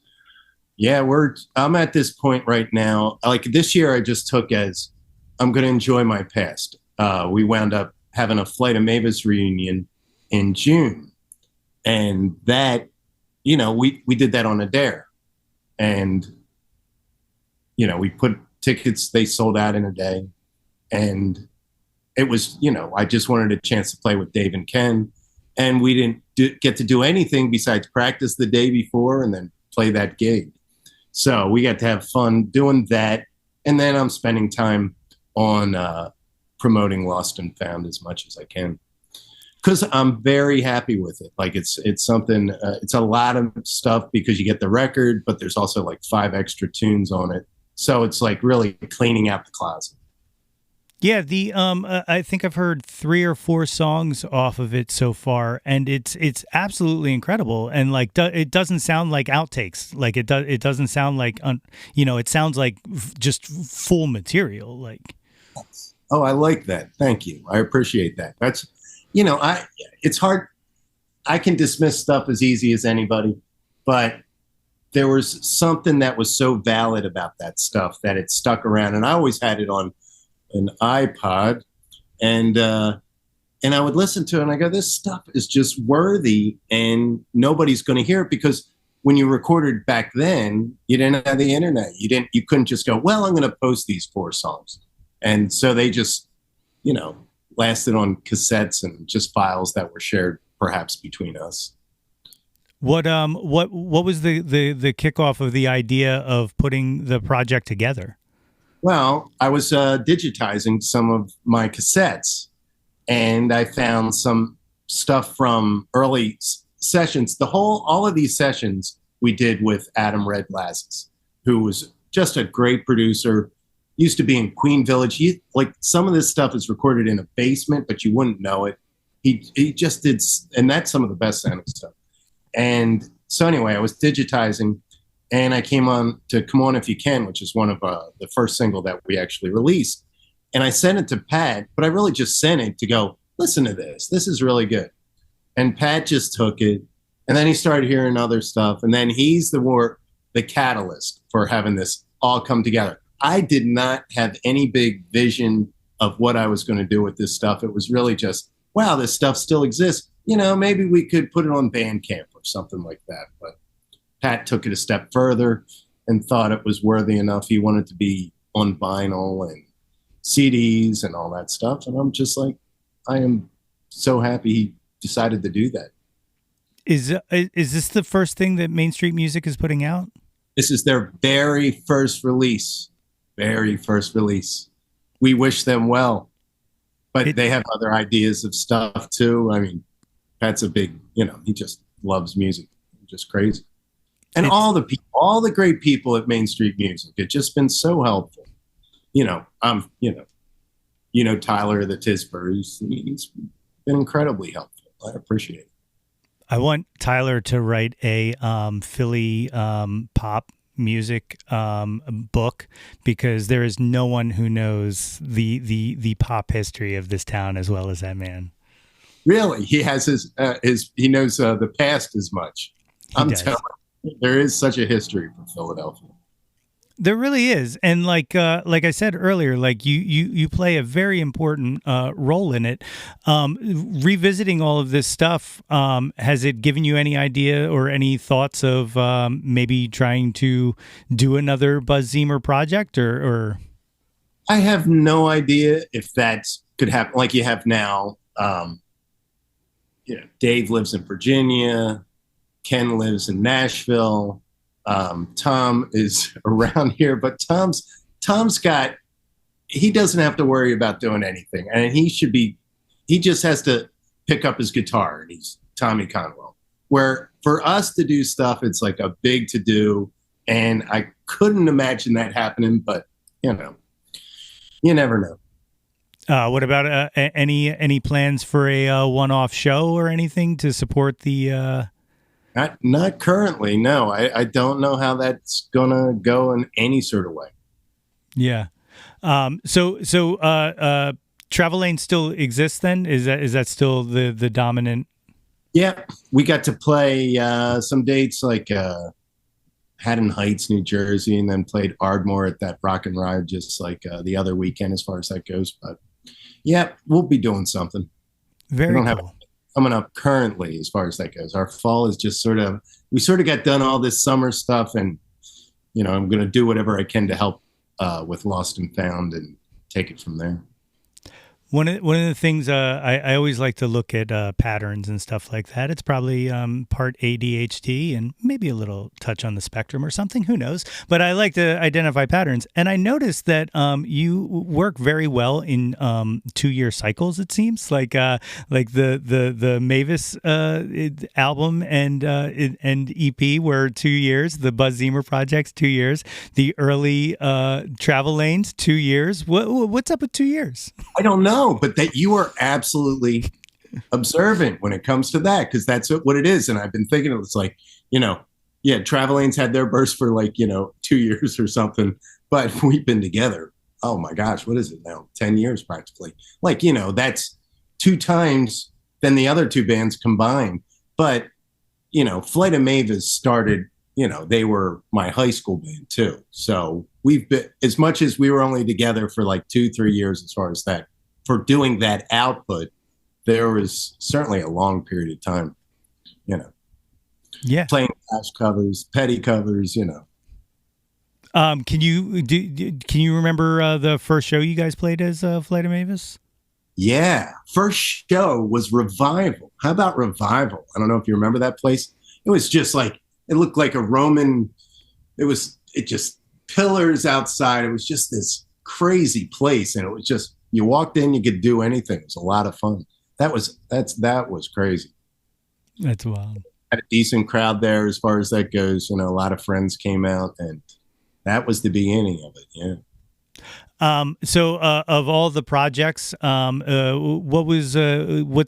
Yeah, I'm at this point right now. Like this year I just took as I'm going to enjoy my past. We wound up having a Flight of Mavis reunion in June. And that, we did that on a dare. And, we put tickets, they sold out in a day. And it was, I just wanted a chance to play with Dave and Ken. And we didn't get to do anything besides practice the day before and then play that gig. So we got to have fun doing that. And then I'm spending time on promoting Lost and Found as much as I can. Because I'm very happy with it. Like it's something, it's a lot of stuff because you get the record, but there's also like 5 extra tunes on it. So it's like really cleaning out the closet. Yeah, I think I've heard 3 or 4 songs off of it so far, and it's absolutely incredible. And like, it doesn't sound like outtakes. Like it doesn't sound like, it sounds like just full material. Like, oh, I like that. Thank you. I appreciate that. That's, it's hard. I can dismiss stuff as easy as anybody, but there was something that was so valid about that stuff that it stuck around. And I always had it on an iPod and I would listen to it and I go, this stuff is just worthy and nobody's going to hear it because when you recorded back then, you didn't have the internet. You couldn't just go, well, I'm going to post these 4 songs. And so they just, lasted on cassettes and just files that were shared perhaps between us. What was the kickoff of the idea of putting the project together? Well, I was digitizing some of my cassettes and I found some stuff from early sessions. All of these sessions we did with Adam Red Glasses, who was just a great producer. Used to be in Queen Village. Some of this stuff is recorded in a basement, but you wouldn't know it. He just did, and that's some of the best sounding stuff. And so anyway, I was digitizing, and I came on to Come On If You Can, which is one of the first single that we actually released. And I sent it to Pat, but I really just sent it to go, listen to this. This is really good. And Pat just took it, and then he started hearing other stuff, and then he's the catalyst for having this all come together. I did not have any big vision of what I was going to do with this stuff. It was really just, wow, this stuff still exists. Maybe we could put it on Bandcamp or something like that. But Pat took it a step further and thought it was worthy enough. He wanted to be on vinyl and CDs and all that stuff. And I'm just like, I am so happy he decided to do that. Is this the first thing that Main Street Music is putting out? This is their very first release. Very first release. We wish them well, but they have other ideas of stuff too. I mean, Pat's a big, he just loves music, just crazy. And all the great people at Main Street Music, it's just been so helpful. Tyler, the Tisburys, he's been incredibly helpful. I appreciate it. I want Tyler to write a Philly pop music book, because there is no one who knows the pop history of this town as well as that man. Really, he has he knows the past as much. I'm telling you, there is such a history for Philadelphia. There really is, and like I said earlier, like you play a very important role in it. Revisiting all of this stuff, has it given you any idea or any thoughts of maybe trying to do another Buzz Zeemer project, or? I have no idea if that could happen. Like you have now, Dave lives in Virginia, Ken lives in Nashville. Tom is around here, but Tom's he doesn't have to worry about doing anything, and he just has to pick up his guitar, and he's Tommy Conwell. Where for us to do stuff, it's like a big to do, and I couldn't imagine that happening, but you never know. What about any plans for a one-off show or anything to support the? Not currently, no. I don't know how that's gonna go in any sort of way. Yeah. So Travel Lane still exists then? Is that still the dominant? Yeah, we got to play some dates like Haddon Heights, New Jersey, and then played Ardmore at that Rock and Ride just like the other weekend as far as that goes. But yeah, we'll be doing something. Very cool. Coming up currently as far as that goes. Our fall is just we got done all this summer stuff, and I'm going to do whatever I can to help with Lost and Found and take it from there. One of the things I always like to look at patterns and stuff like that. It's probably part ADHD and maybe a little touch on the spectrum or something. Who knows? But I like to identify patterns, and I noticed that you work very well in 2-year cycles. It seems like the Mavis album and EP were 2 years. The Buzz Zeemer project's 2 years. The early Travel Lanes 2 years. What's up with 2 years? I don't know. But that you are absolutely observant when it comes to that, because that's what it is. And I've been thinking, it's like, Travel Lanes had their burst for 2 years or something, but we've been together. Oh my gosh, what is it now? 10 years practically. That's 2 times than the other 2 bands combined. But, Flight of Mavis started, they were my high school band too. So we've been, as much as we were only together for 2-3 years as far as that, for doing that output, there was certainly a long period of time, playing Clash covers, Petty covers, Can you remember the first show you guys played as Flight of Mavis? Yeah, first show was Revival. How about Revival? I don't know if you remember that place. It was just it looked like a Roman. It just pillars outside. It was just this crazy place, and it was just. You walked in, you could do anything. It was a lot of fun. That was crazy. That's wild. Had a decent crowd there as far as that goes. A lot of friends came out, and that was the beginning of it. Yeah. So of all the projects, what's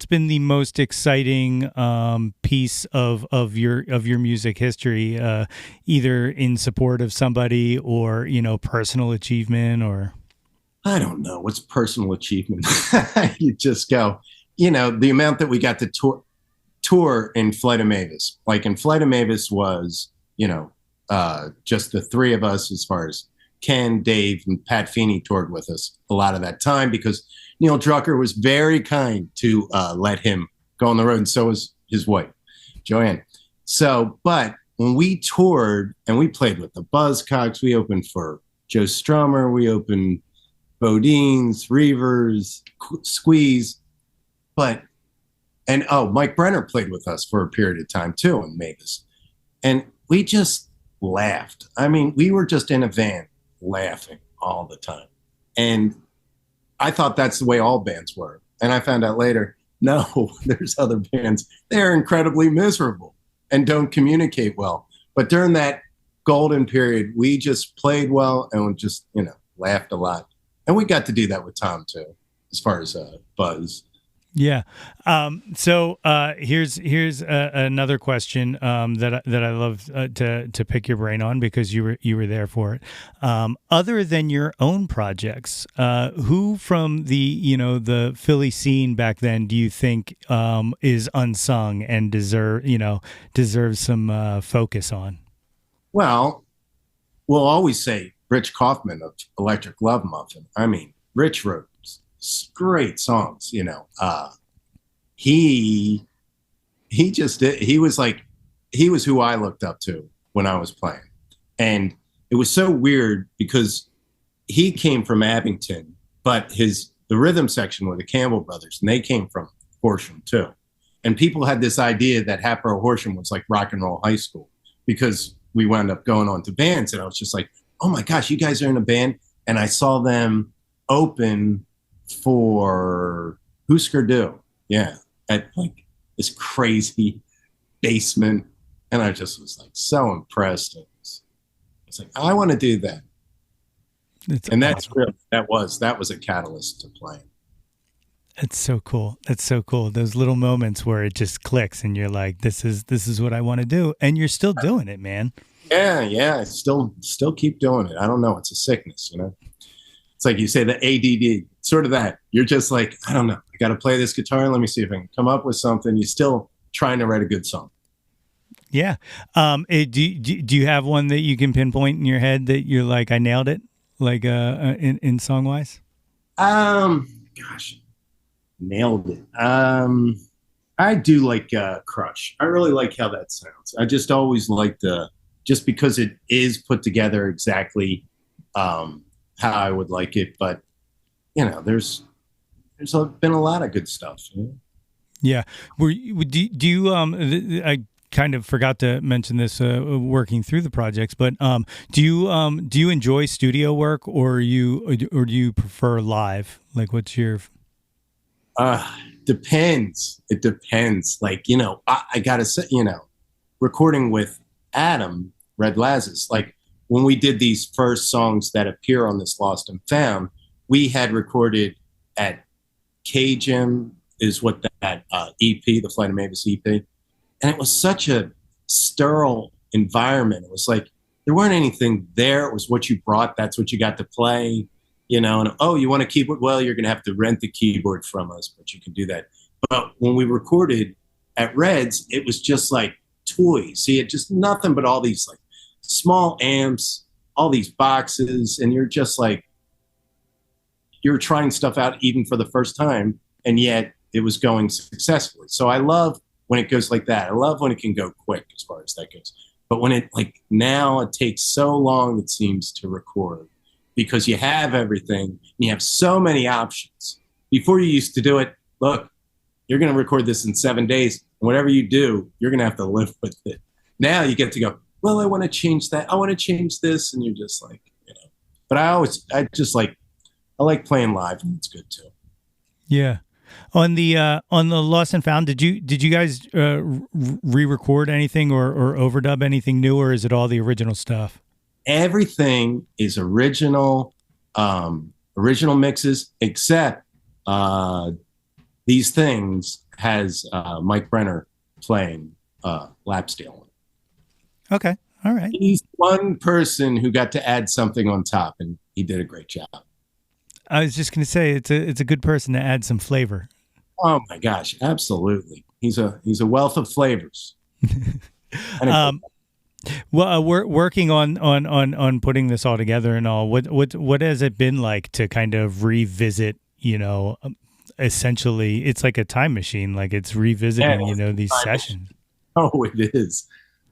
been the most exciting piece of your music history, either in support of somebody or personal achievement or? I don't know what's personal achievement. You just go, the amount that we got to tour in Flight of Mavis. In Flight of Mavis was, just the 3 of us as far as Ken, Dave, and Pat Feeny toured with us a lot of that time because Neil Drucker was very kind to let him go on the road, and so was his wife, Joanne. So, but when we toured and we played with the Buzzcocks, we opened for Joe Strummer, we opened Bodines, Reavers, Squeeze, Mike Brenner played with us for a period of time too in Mavis. And we just laughed. I mean, we were just in a van laughing all the time. And I thought that's the way all bands were. And I found out later, no, there's other bands. They're incredibly miserable and don't communicate well. But during that golden period, we just played well and we just, laughed a lot. And we got to do that with Tom too, as far as Buzz. Yeah. So here's another question that I love to pick your brain on, because you were there for it. Other than your own projects, who from the Philly scene back then do you think is unsung and deserves some focus on? Well, we'll always say Rich Kaufman of Electric Love Muffin. I mean, Rich wrote great songs, he was who I looked up to when I was playing. And it was so weird because he came from Abington, but the rhythm section were the Campbell brothers, and they came from Horsham too. And people had this idea that Hatboro Horsham was like rock and roll high school, because we wound up going on to bands, and I was just like, oh my gosh, you guys are in a band. And I saw them open for Husker Du, at like this crazy basement, and I just was like so impressed. It's like, I want to do that. That's real. That was a catalyst to playing. It's so cool. It's so cool. Those little moments where it just clicks, and you're like, "This is what I want to do," and you're still doing it, man. Yeah. I still keep doing it. I don't know. It's a sickness, It's like you say, the ADD, sort of that. You're just like, I don't know. I got to play this guitar. Let me see if I can come up with something. You're still trying to write a good song. Yeah. Do you have one that you can pinpoint in your head that you're like, I nailed it, like in song wise? Gosh, nailed it. I do like Crush. I really like how that sounds. I just always like just because it is put together exactly how I would like it. But there's been a lot of good stuff. Yeah. Do you I kind of forgot to mention this working through the projects, but do you enjoy studio work, or do you prefer live? Like, what's your depends. It depends. Like, I gotta say, recording with Adam Red Lazarus, like when we did these first songs that appear on this Lost and Found, we had recorded at K-Gym, is what that EP, the Flight of Mavis EP. And it was such a sterile environment. It was like, there weren't anything there. It was what you brought. That's what you got to play, and, oh, you want a keyboard? Well, you're going to have to rent the keyboard from us, but you can do that. But when we recorded at Red's, it was just like toys. See, it just nothing but all these like small amps, all these boxes. And you're just like, you're trying stuff out even for the first time. And yet it was going successfully. So I love when it goes like that. I love when it can go quick as far as that goes. But when now it takes so long, it seems, to record, because you have everything and you have so many options. Before you used to do it, look, you're going to record this in 7 days. Whatever you do, you're going to have to live with it. Now you get to go, well, I want to change that. I want to change this. And you're just like, but I like playing live, and it's good too. Yeah. On the Lost and Found, did you guys re-record anything or overdub anything new, or is it all the original stuff? Everything is original mixes, except These Things has Mike Brenner playing lap steel. Okay, all right. He's one person who got to add something on top, and he did a great job. I was just going to say it's a good person to add some flavor. Oh my gosh, absolutely. He's a wealth of flavors. Well, we're working on putting this all together and all. What has it been like to kind of revisit? Essentially, it's like a time machine. Like, it's revisiting, these sessions. Oh, it is.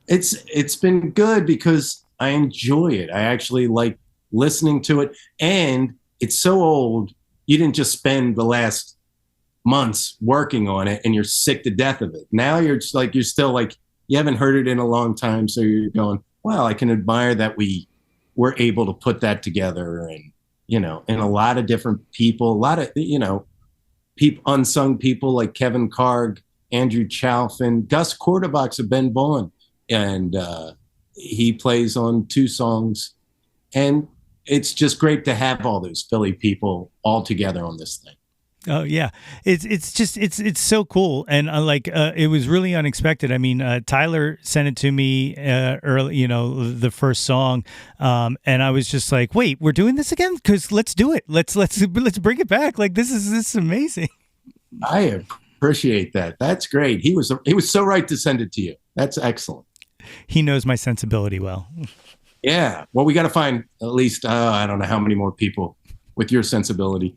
It's been good because I enjoy it. I actually like listening to it, and it's so old. You didn't just spend the last months working on it and you're sick to death of it. Now you're just like, you're still like, you haven't heard it in a long time. So you're going, well, I can admire that we were able to put that together, and, and a lot of different people, a lot of, unsung people like Kevin Karg, Andrew Chalfin, Gus Quarterbox of Ben Vaughn. And he plays on 2 songs. And it's just great to have all those Philly people all together on this thing. Oh yeah, it's just it's so cool, and it was really unexpected. I mean, Tyler sent it to me early, the first song, and I was just like, wait, we're doing this again? Because let's do it. Let's bring it back. Like this is amazing. I appreciate that. That's great. He was so right to send it to you. That's excellent. He knows my sensibility well. Yeah. Well, we got to find at least I don't know how many more people with your sensibility.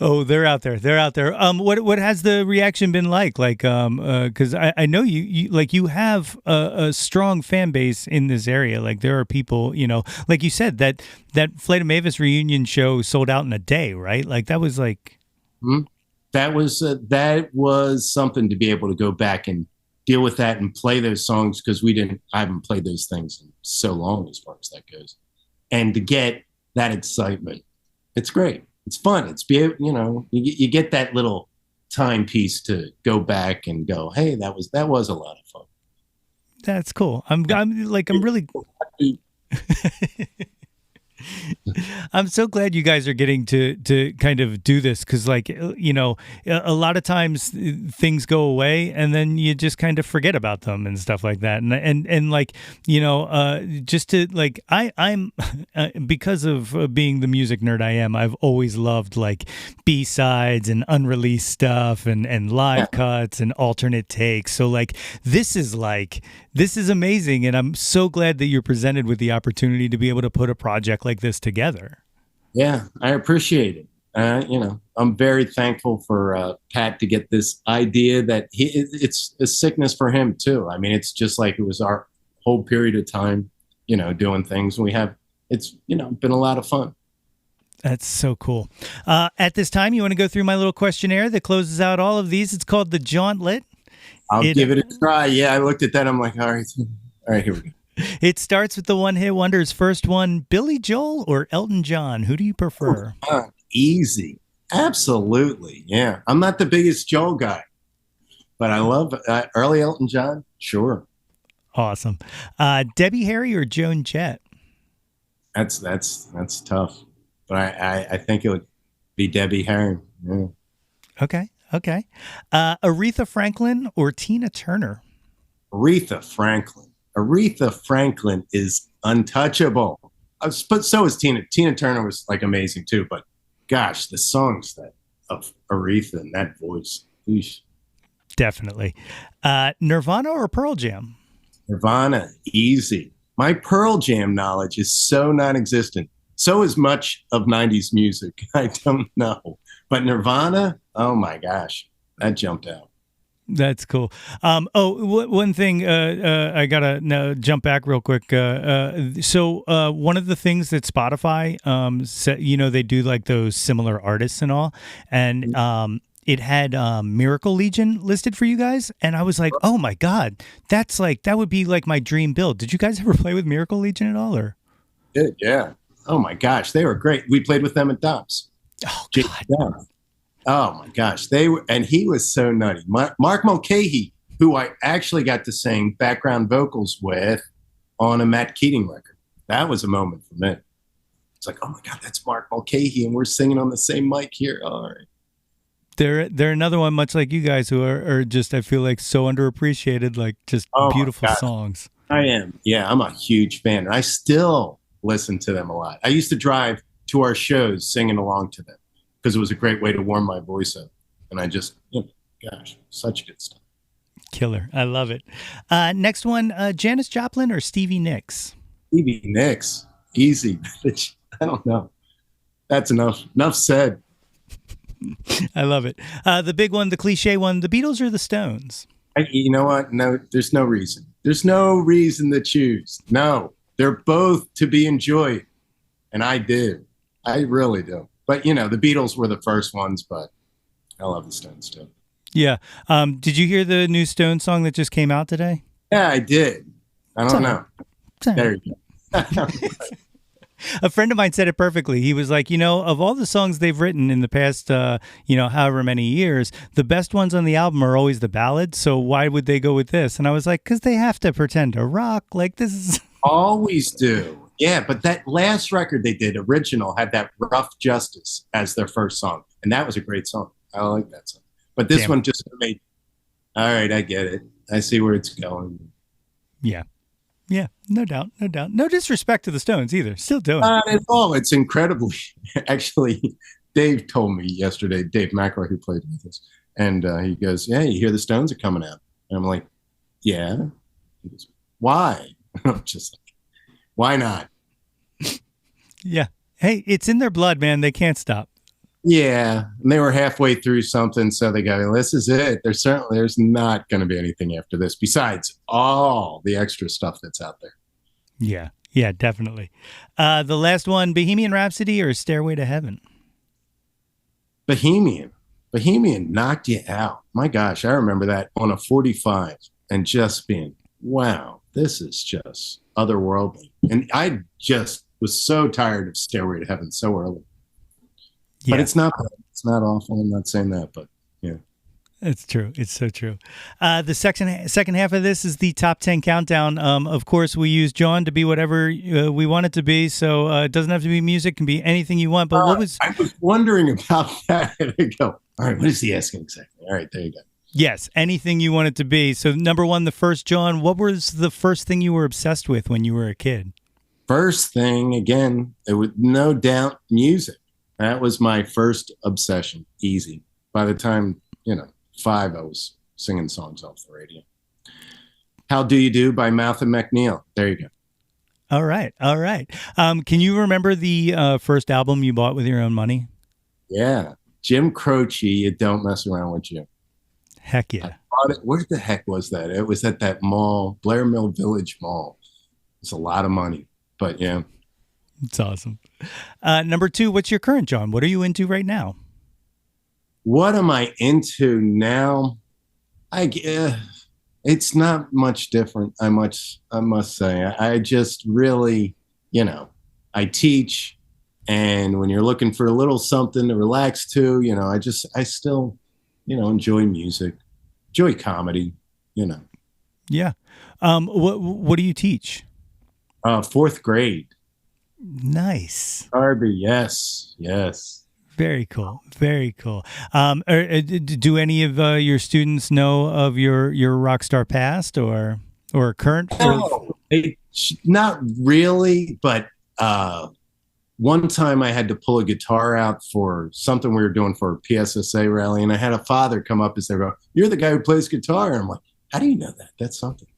Oh, they're out there. They're out there. What has the reaction been like? Like, because I know you have a strong fan base in this area. Like, there are people, like you said, that Flight of Mavis reunion show sold out in a day, right? Like, that was like. Mm-hmm. That was something to be able to go back and deal with that and play those songs, because I haven't played those things in so long as far as that goes, and to get that excitement. It's great. It's fun. You get that little timepiece to go back and go, hey, that was a lot of fun. That's cool. I'm really. I'm so glad you guys are getting to kind of do this, because a lot of times things go away and then you just kind of forget about them and stuff like that, just to I'm because of being the music nerd I am, I've always loved like B-sides and unreleased stuff and live cuts and alternate takes. So this is amazing, and I'm so glad that you're presented with the opportunity to be able to put a project like this together. Yeah, I appreciate it. I'm very thankful for Pat to get this idea that it's a sickness for him too. I mean, it's just like it was our whole period of time, doing things. It's been a lot of fun. That's so cool. At this time, you want to go through my little questionnaire that closes out all of these? It's called the Jawntlet. I'll give it a try. Yeah, I looked at that. I'm like, all right, here we go. It starts with the one-hit wonders. First one, Billy Joel or Elton John? Who do you prefer? Easy. Absolutely. Yeah. I'm not the biggest Joel guy, but I love early Elton John. Sure. Awesome. Debbie Harry or Joan Jett? That's tough, but I think it would be Debbie Harry. Yeah. Okay. Aretha Franklin or Tina Turner? Aretha Franklin is untouchable. But so is Tina. Tina Turner was amazing too. But gosh, the songs of Aretha and that voice. Eesh. Definitely. Nirvana or Pearl Jam? Nirvana, easy. My Pearl Jam knowledge is so non-existent. So is much of 90s music. I don't know. But Nirvana, oh my gosh, that jumped out. That's cool. One thing I gotta jump back real quick. So one of the things that Spotify said, they do like those similar artists and all, and it had Miracle Legion listed for you guys, and I was like, oh my god, that would be like my dream build. Did you guys ever play with Miracle Legion at all, or? Yeah. Oh my gosh, they were great. We played with them at Dobbs. Oh god. Oh my gosh, they were, and he was so nutty. Mark Mulcahy, who I actually got to sing background vocals with on a Matt Keating record. That was a moment for me. It's like, oh my god, that's Mark Mulcahy, and we're singing on the same mic here. All right. They're another one, much like you guys, who are just, I feel like, so underappreciated, like just beautiful songs. I am. Yeah, I'm a huge fan. I still listen to them a lot. I used to drive to our shows singing along to them, because it was a great way to warm my voice up. And I just, gosh, such good stuff. Killer. I love it. Next one, Janis Joplin or Stevie Nicks? Stevie Nicks. Easy. I don't know. That's enough. Enough said. I love it. The big one, the cliche one, the Beatles or the Stones? You know what? No, there's no reason. There's no reason to choose. No, they're both to be enjoyed. And I do. I really do. But, the Beatles were the first ones, but I love the Stones too. Yeah. Did you hear the new Stones song that just came out today? Yeah, I did. I don't know. There you go. A friend of mine said it perfectly. He was like, of all the songs they've written in the past, however many years, the best ones on the album are always the ballads. So why would they go with this? And I was like, because they have to pretend to rock. Like this is always do. Yeah, but that last record they did, Original, had that Rough Justice as their first song. And that was a great song. I like that song. But this Damn. one just made, all right, I get it. I see where it's going. Yeah. Yeah, no doubt, no doubt. No disrespect to the Stones either. Still doing it. Not at all. It's incredibly. Actually, Dave told me yesterday, Dave McElroy, who played with us, and he goes, yeah, you hear the Stones are coming out. And I'm like, yeah. He goes, why? I'm just like, why not? Yeah. Hey, it's in their blood, man. They can't stop. Yeah. And they were halfway through something, so they go, this is it. There's not going to be anything after this besides all the extra stuff that's out there. Yeah. Yeah, definitely. The last one, Bohemian Rhapsody or Stairway to Heaven? Bohemian knocked you out. My gosh, I remember that on a 45 and just being, wow, this is just otherworldly. And I just was so tired of Stairway to Heaven so early. Yeah. But it's not awful. I'm not saying that, but yeah. It's true. It's so true. The second half of this is the top 10 countdown. Of course, we use Jawn to be whatever we want it to be. So it doesn't have to be music. It can be anything you want. But I was wondering about that. And I go, all right, what is he asking exactly? All right, there you go. Yes, anything you want it to be. So number one, the first Jawn, what was the first thing you were obsessed with when you were a kid? First thing, again, it was no doubt music. That was my first obsession. Easy. By the time, 5, I was singing songs off the radio. How Do You Do by Mouth and McNeil. There you go. All right. All right. Can you remember the first album you bought with your own money? Yeah. Jim Croce, You Don't Mess Around with Jim. Heck yeah. I bought it. Where the heck was that? It was at that mall, Blair Mill Village Mall. It's a lot of money, but yeah. It's awesome. Number 2, what's your current Jawn? What are you into right now? What am I into now? It's not much different. I must say. I just really, I teach, and when you're looking for a little something to relax to, I still, enjoy music, enjoy comedy, Yeah. What do you teach? 4th grade. Nice. Darby, yes. Very cool. Very cool. Do any of your students know of your rock star past or current? No, not really. But one time I had to pull a guitar out for something we were doing for a PSSA rally, and I had a father come up and say, "You're the guy who plays guitar." And I'm like, "How do you know that? That's something."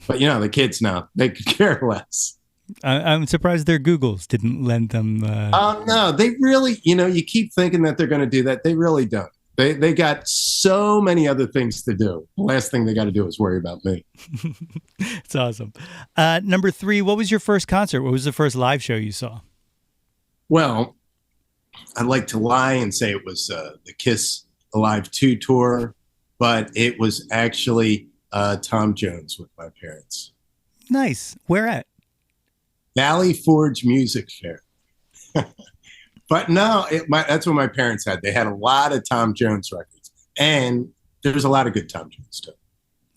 But the kids now, they could care less. I'm surprised their Googles didn't lend them. No, they really, you keep thinking that they're going to do that. They really don't. They got so many other things to do. The last thing they got to do is worry about me. It's awesome. Number 3, what was your first concert? What was the first live show you saw? Well, I'd like to lie and say it was the Kiss Alive 2 tour, but it was actually Tom Jones with my parents. Nice. Where at? Valley Forge Music Fair. But no, that's what my parents had. They had a lot of Tom Jones records, and there's a lot of good Tom Jones stuff.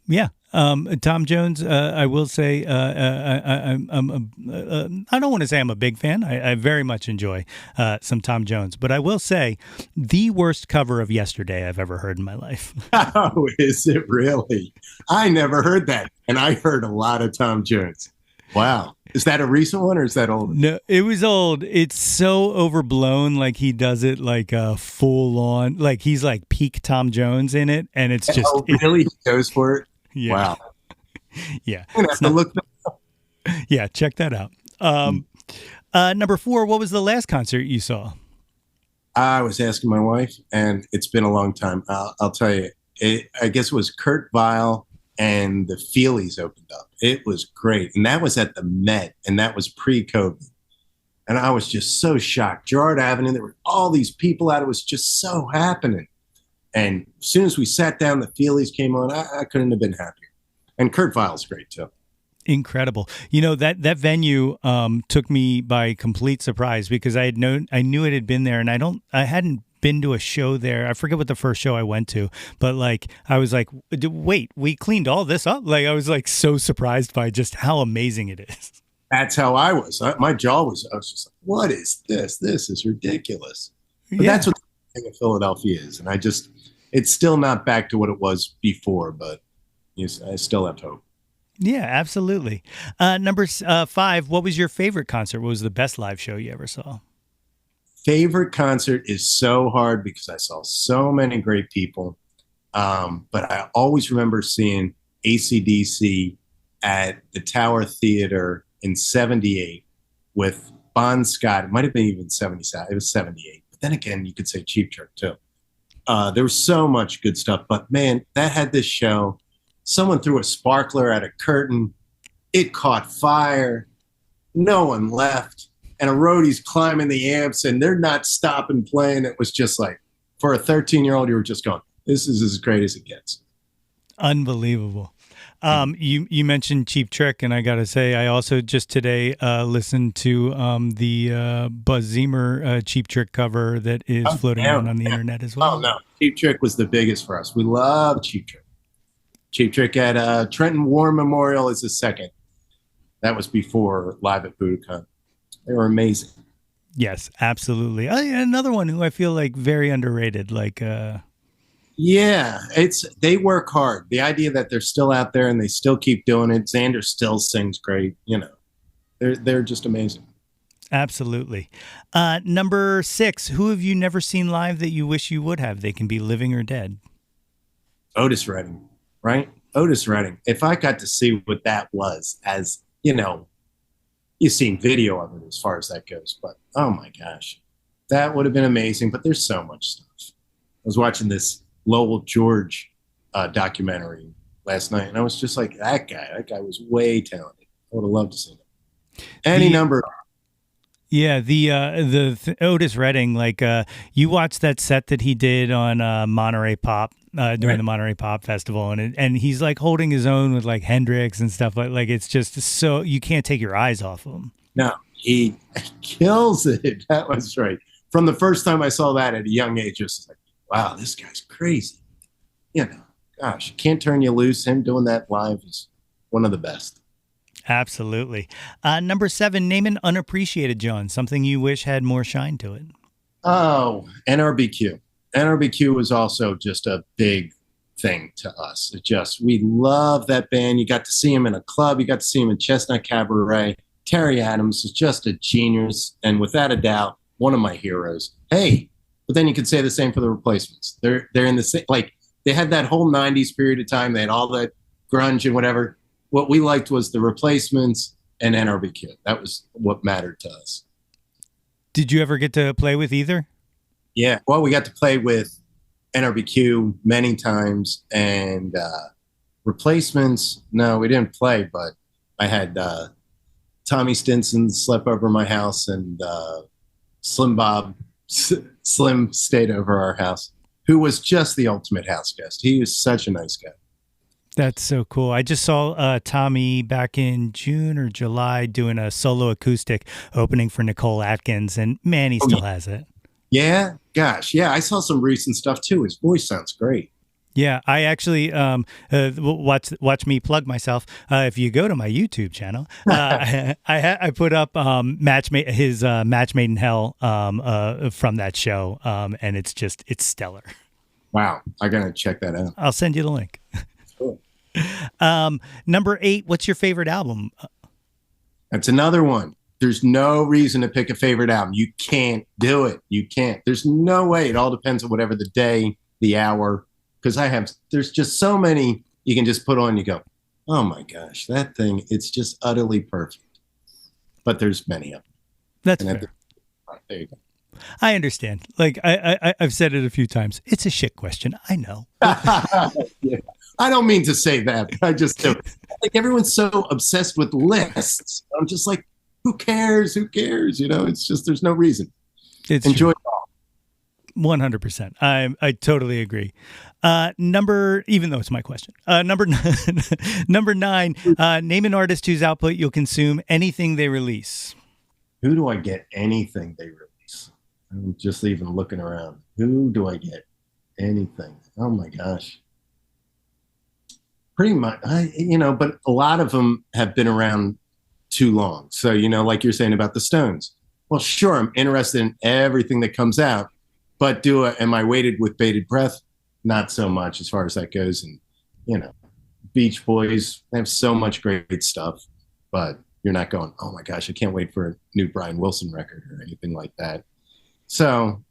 Yeah. Tom Jones, I will say, I don't want to say I'm a big fan. I very much enjoy some Tom Jones, but I will say the worst cover of Yesterday I've ever heard in my life. Oh, is it really? I never heard that, and I heard a lot of Tom Jones. Wow. Is that a recent one or is that old? No, it was old. It's so overblown. Like he does it like a full on, like he's like peak Tom Jones in it. And it's just. Oh, really? He goes for it? Yeah. Wow. Yeah. I'm going to have to look that up. Yeah. Check that out. Number 4, what was the last concert you saw? I was asking my wife, and it's been a long time. I'll tell you. I guess it was Kurt Weill and the Feelies opened up. It was great. And that was at the Met, and that was pre-COVID. And I was just so shocked. Gerard Avenue, there were all these people out. It was just so happening. And as soon as we sat down, the Feelies came on. I couldn't have been happier. And Kurt Weill's great, too. Incredible. That venue took me by complete surprise because I knew it had been there, and I hadn't been to a show there. I forget what the first show I went to, but like I was like, wait, we cleaned all this up? Like I was like so surprised by just how amazing it is. That's how I was. My jaw was. I was just like, what is this? This is ridiculous. But Yeah. that's what everything that Philadelphia is. And it's still not back to what it was before, but I still have hope. Yeah, absolutely. Number 5, what was your favorite concert? What was the best live show you ever saw? Favorite concert is so hard because I saw so many great people. But I always remember seeing AC/DC at the Tower Theater in 78 with Bon Scott. It might have been even 77. It was 78. But then again, you could say Cheap Trick too. There was so much good stuff. But man, that had this show. Someone threw a sparkler at a curtain. It caught fire. No one left. And a roadie's climbing the amps and they're not stopping playing. It was just like, for a 13-year-old, you were just going, this is as great as it gets. Unbelievable. You mentioned Cheap Trick, and I got to say, I also just today listened to the Buzz Zeemer Cheap Trick cover that is floating around on the internet as well. Oh, no. Cheap Trick was the biggest for us. We love Cheap Trick. Cheap Trick at Trenton War Memorial is the second. That was before Live at Budokan. They were amazing. Yes, absolutely. Another one who I feel like very underrated. Yeah, they work hard. The idea that they're still out there and they still keep doing it. Xander still sings great. They're just amazing. Absolutely. Number 6, who have you never seen live that you wish you would have? They can be living or dead. Otis Redding, right? Otis Redding. If I got to see what that was, as you've seen video of it as far as that goes, but oh my gosh, that would have been amazing. But there's so much stuff. I was watching this Lowell George documentary last night, and I was just like, that guy was way talented. I would have loved to see him. Any number. Yeah, the Otis Redding, you watched that set that he did on Monterey Pop during the Monterey Pop Festival, and he's like holding his own with like Hendrix and stuff like it's just so you can't take your eyes off of him. No, he kills it. That was right. From the first time I saw that at a young age, just like, wow, this guy's crazy. Gosh, can't turn you loose. Him doing that live is one of the best. Absolutely. Number 7, name an unappreciated Jawn, something you wish had more shine to it. Oh, NRBQ. NRBQ was also just a big thing to us. We love that band. You got to see him in a club. You got to see him in Chestnut Cabaret. Terry Adams is just a genius. And without a doubt, one of my heroes. Hey, but then you could say the same for the Replacements. They're in the same, they had that whole 90s period of time. They had all that grunge and whatever. What we liked was the Replacements and NRBQ. That was what mattered to us. Did you ever get to play with either? Yeah. Well, we got to play with NRBQ many times, and Replacements, no, we didn't play, but I had Tommy Stinson slept over my house, and Slim stayed over our house, who was just the ultimate house guest. He was such a nice guy. That's so cool. I just saw Tommy back in June or July doing a solo acoustic opening for Nicole Atkins, and man, he still has it. Yeah, gosh, yeah. I saw some recent stuff too. His voice sounds great. Yeah, I actually watch me plug myself. If you go to my YouTube channel, I put up his Match Made in Hell from that show, and it's stellar. Wow, I gotta check that out. I'll send you the link. Cool. Number 8, what's your favorite album? That's another one. There's no reason to pick a favorite album. You can't do it. You can't. There's no way. It all depends on whatever the day, the hour. Because there's just so many you can just put on. You go, oh my gosh, that thing, it's just utterly perfect. But there's many of them. That's fair. There you go. I understand. I've said it a few times. It's a shit question. I know. Yeah. I don't mean to say that. I just do. Everyone's so obsessed with lists. I'm just like, who cares? Who cares? It's just, there's no reason. Enjoy it all. 100%. I totally agree. Even though it's my question. Number 9, name an artist whose output you'll consume anything they release. Who do I get anything they release? I'm just even looking around. Who do I get anything? Oh my gosh. Pretty much, but a lot of them have been around too long. So, like you're saying about the Stones. Well, sure, I'm interested in everything that comes out, But am I weighted with bated breath? Not so much as far as that goes. And, Beach Boys, they have so much great stuff, but you're not going, oh my gosh, I can't wait for a new Brian Wilson record or anything like that. So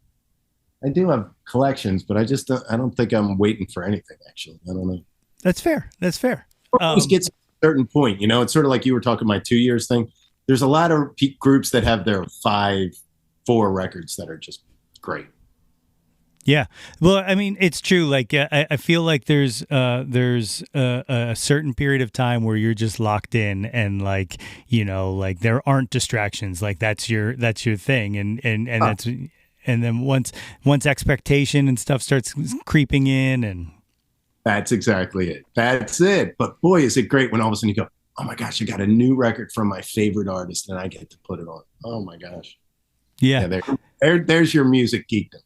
I do have collections, but I don't think I'm waiting for anything, actually. I don't know. That's fair. It always gets to a certain point, it's sort of like you were talking my 2 years thing. There's a lot of groups that have their 4 records that are just great. Yeah. Well, I mean, it's true. Like, I feel like there's a certain period of time where you're just locked in and like, like there aren't distractions. Like that's your thing. And then once expectation and stuff starts creeping in and. That's exactly it. That's it. But boy, is it great when all of a sudden you go, oh my gosh, I got a new record from my favorite artist and I get to put it on. Oh my gosh. Yeah. There's your music geekdom.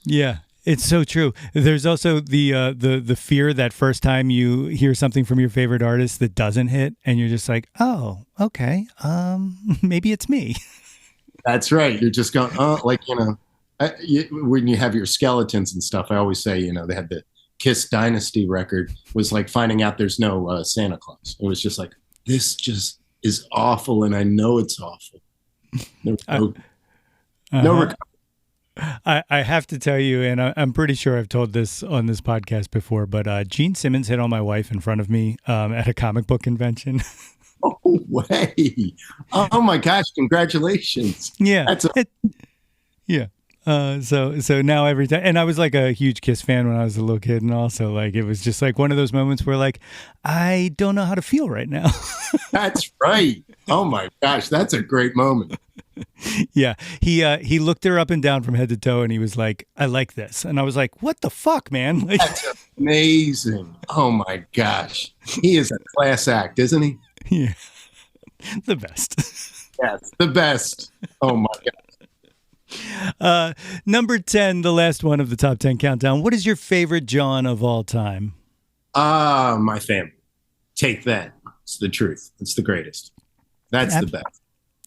Yeah. It's so true. There's also the fear that first time you hear something from your favorite artist that doesn't hit, and you're just like, oh, okay, maybe it's me. That's right. You're just going, when you have your skeletons and stuff. I always say, they had the Kiss Dynasty record was like finding out there's no Santa Claus. It was just like, this just is awful, and I know it's awful. No recovery. I have to tell you, and I'm pretty sure I've told this on this podcast before, but Gene Simmons hit on my wife in front of me at a comic book convention. Oh, way. Oh, my gosh. Congratulations. Yeah. Yeah. So now every time, and I was like a huge Kiss fan when I was a little kid, and also like it was just like one of those moments where like I don't know how to feel right now. That's right. Oh my gosh, that's a great moment. Yeah, he looked her up and down from head to toe, and he was like, "I like this," and I was like, "What the fuck, man?" Like, that's amazing. Oh my gosh, he is a class act, isn't he? Yeah, the best. Yes, the best. Oh my god. Number 10, the last one of the top 10 countdown. What is your favorite Jawn of all time? My family. Take that. It's the truth. It's the greatest. That's the best.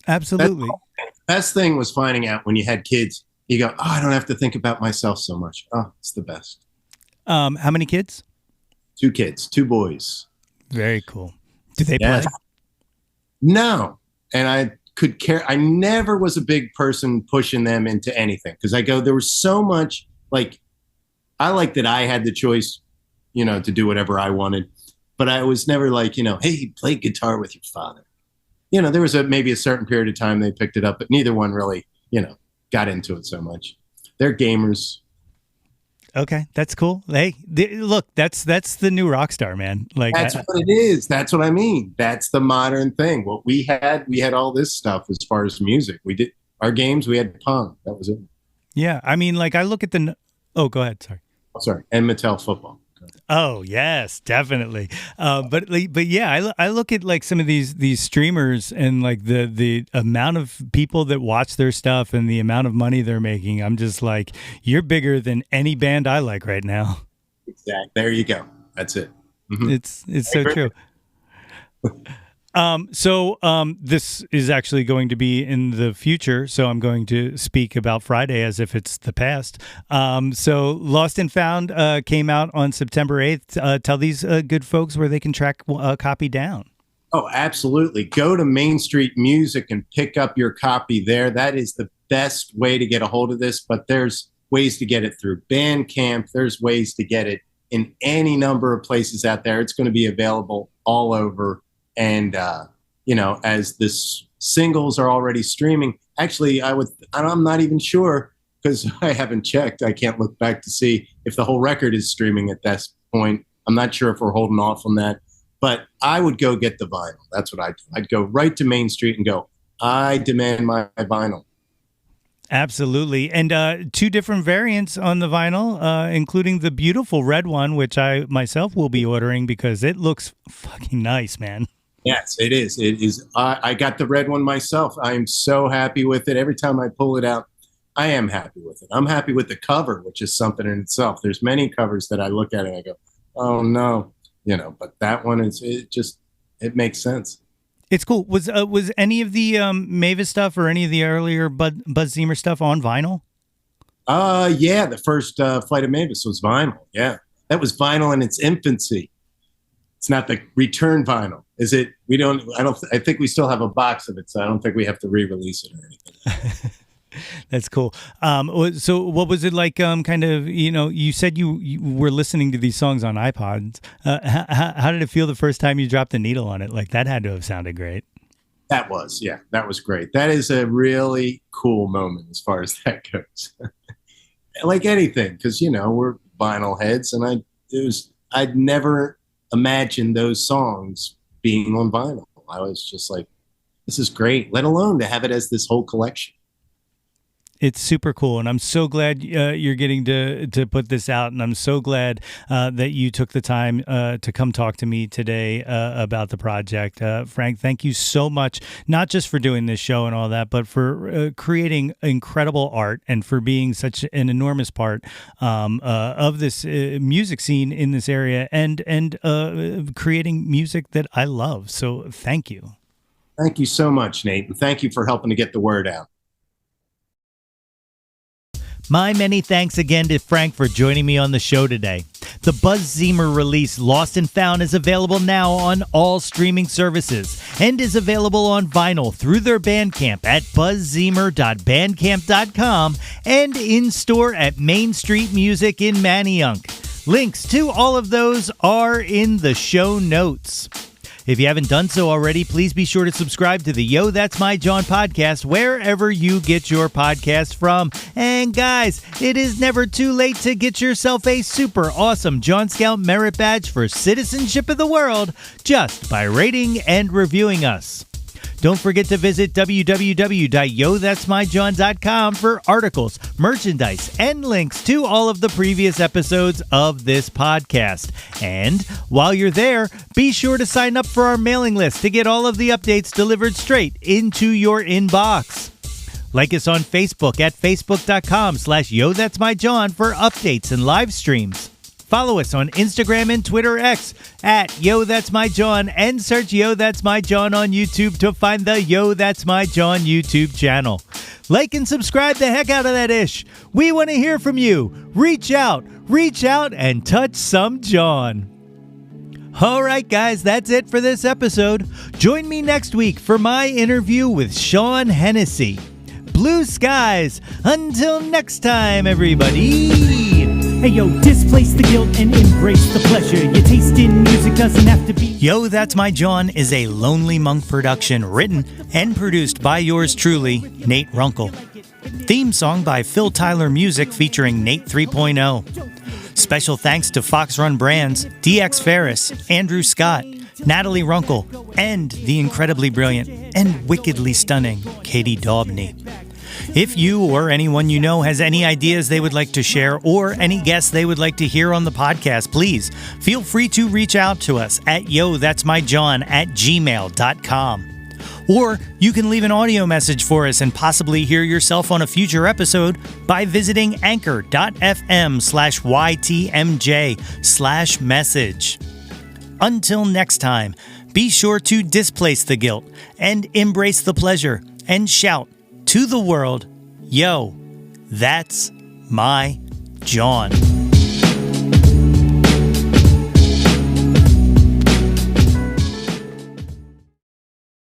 Absolutely. The best thing was finding out when you had kids, you go, oh, I don't have to think about myself so much. Oh, it's the best. How many kids? 2 kids, 2 boys. Very cool. Do they play? No. And I could care. I never was a big person pushing them into anything because there was so much I like that I had the choice, to do whatever I wanted, but I was never like, hey, play guitar with your father. There was maybe a certain period of time they picked it up, but neither one really, got into it so much. They're gamers. Okay, that's cool. Hey, look, that's the new rock star, man. Like that's what it is. That's what I mean. That's the modern thing. What we had all this stuff as far as music. We did our games. We had Pong. That was it. Yeah, I mean, like I look at Oh, go ahead. Sorry. Oh, sorry. And Mattel football. Oh yes, definitely. But yeah, I look at like some of these streamers and like the amount of people that watch their stuff and the amount of money they're making. I'm just like, you're bigger than any band I like right now. Exactly. There you go. That's it. Mm-hmm. It's so true. This is actually going to be in the future, so I'm going to speak about Friday as if it's the past. So Lost and Found came out on September 8th. Tell these good folks where they can track a copy down. Oh, absolutely. Go to Main Street Music and pick up your copy there. That is the best way to get a hold of this, but there's ways to get it through Bandcamp. There's ways to get it in any number of places out there. It's going to be available all over. And, as the singles are already streaming, actually, I'm not even sure because I haven't checked. I can't look back to see if the whole record is streaming at this point. I'm not sure if we're holding off on that, but I would go get the vinyl. That's what I'd do. I'd go right to Main Street and go, I demand my vinyl. Absolutely. And 2 different variants on the vinyl, including the beautiful red one, which I myself will be ordering because it looks fucking nice, man. Yes, it is. It is. I got the red one myself. I'm so happy with it. Every time I pull it out, I am happy with it. I'm happy with the cover, which is something in itself. There's many covers that I look at and I go, oh no, but that one it makes sense. It's cool. Was any of the Mavis stuff or any of the earlier Buzz Zeemer stuff on vinyl? Yeah, the first Flight of Mavis was vinyl. Yeah, that was vinyl in its infancy. It's not the return vinyl, is it? I think we still have a box of it, so I don't think we have to re-release it or anything. That's cool. So what was it like, kind of, you said you were listening to these songs on iPods. How did it feel the first time you dropped the needle on it? Like, that had to have sounded great. That was great. That is a really cool moment as far as that goes. Like anything, because, we're vinyl heads, and I'd never imagined those songs being on vinyl. I was just like, this is great, let alone to have it as this whole collection. It's super cool, and I'm so glad you're getting to put this out, and I'm so glad that you took the time to come talk to me today about the project. Frank, thank you so much, not just for doing this show and all that, but for creating incredible art and for being such an enormous part of this music scene in this area and creating music that I love. So thank you. Thank you so much, Nate, and thank you for helping to get the word out. My many thanks again to Frank for joining me on the show today. The Buzz Zeemer release, Lost and Found, is available now on all streaming services and is available on vinyl through their Bandcamp at buzzzeemer.bandcamp.com and in-store at Main Street Music in Manayunk. Links to all of those are in the show notes. If you haven't done so already, please be sure to subscribe to the Yo, That's My Jawn podcast wherever you get your podcast from. And guys, it is never too late to get yourself a super awesome Jawn Scout Merit Badge for Citizenship of the World just by rating and reviewing us. Don't forget to visit www.yothat'smyjawn.com for articles, merchandise, and links to all of the previous episodes of this podcast. And while you're there, be sure to sign up for our mailing list to get all of the updates delivered straight into your inbox. Like us on Facebook at facebook.com/YoThat'sMyJawn for updates and live streams. Follow us on Instagram and Twitter X at Yo That's My Jawn and search Yo That's My Jawn on YouTube to find the Yo That's My Jawn YouTube channel. Like and subscribe the heck out of that ish. We want to hear from you. Reach out and touch some Jawn. All right, guys, that's it for this episode. Join me next week for my interview with Sean Hennessy. Blue skies. Until next time, everybody. Hey yo, displace the guilt and embrace the pleasure. Your taste in music doesn't have to be. Yo, That's My Jawn is a Lonely Monk production written and produced by yours truly, Nate Runkle. Theme song by Phil Tyler Music featuring Nate 3.0. Special thanks to Fox Run Brands, DX Ferris, Andrew Scott, Natalie Runkle, and the incredibly brilliant and wickedly stunning Katie Daubney. If you or anyone you know has any ideas they would like to share or any guests they would like to hear on the podcast, please feel free to reach out to us at yothat'smyjawn@gmail.com. Or you can leave an audio message for us and possibly hear yourself on a future episode by visiting anchor.fm/ytmj/message. Until next time, be sure to displace the guilt and embrace the pleasure and shout to the world, yo, that's my Jawn.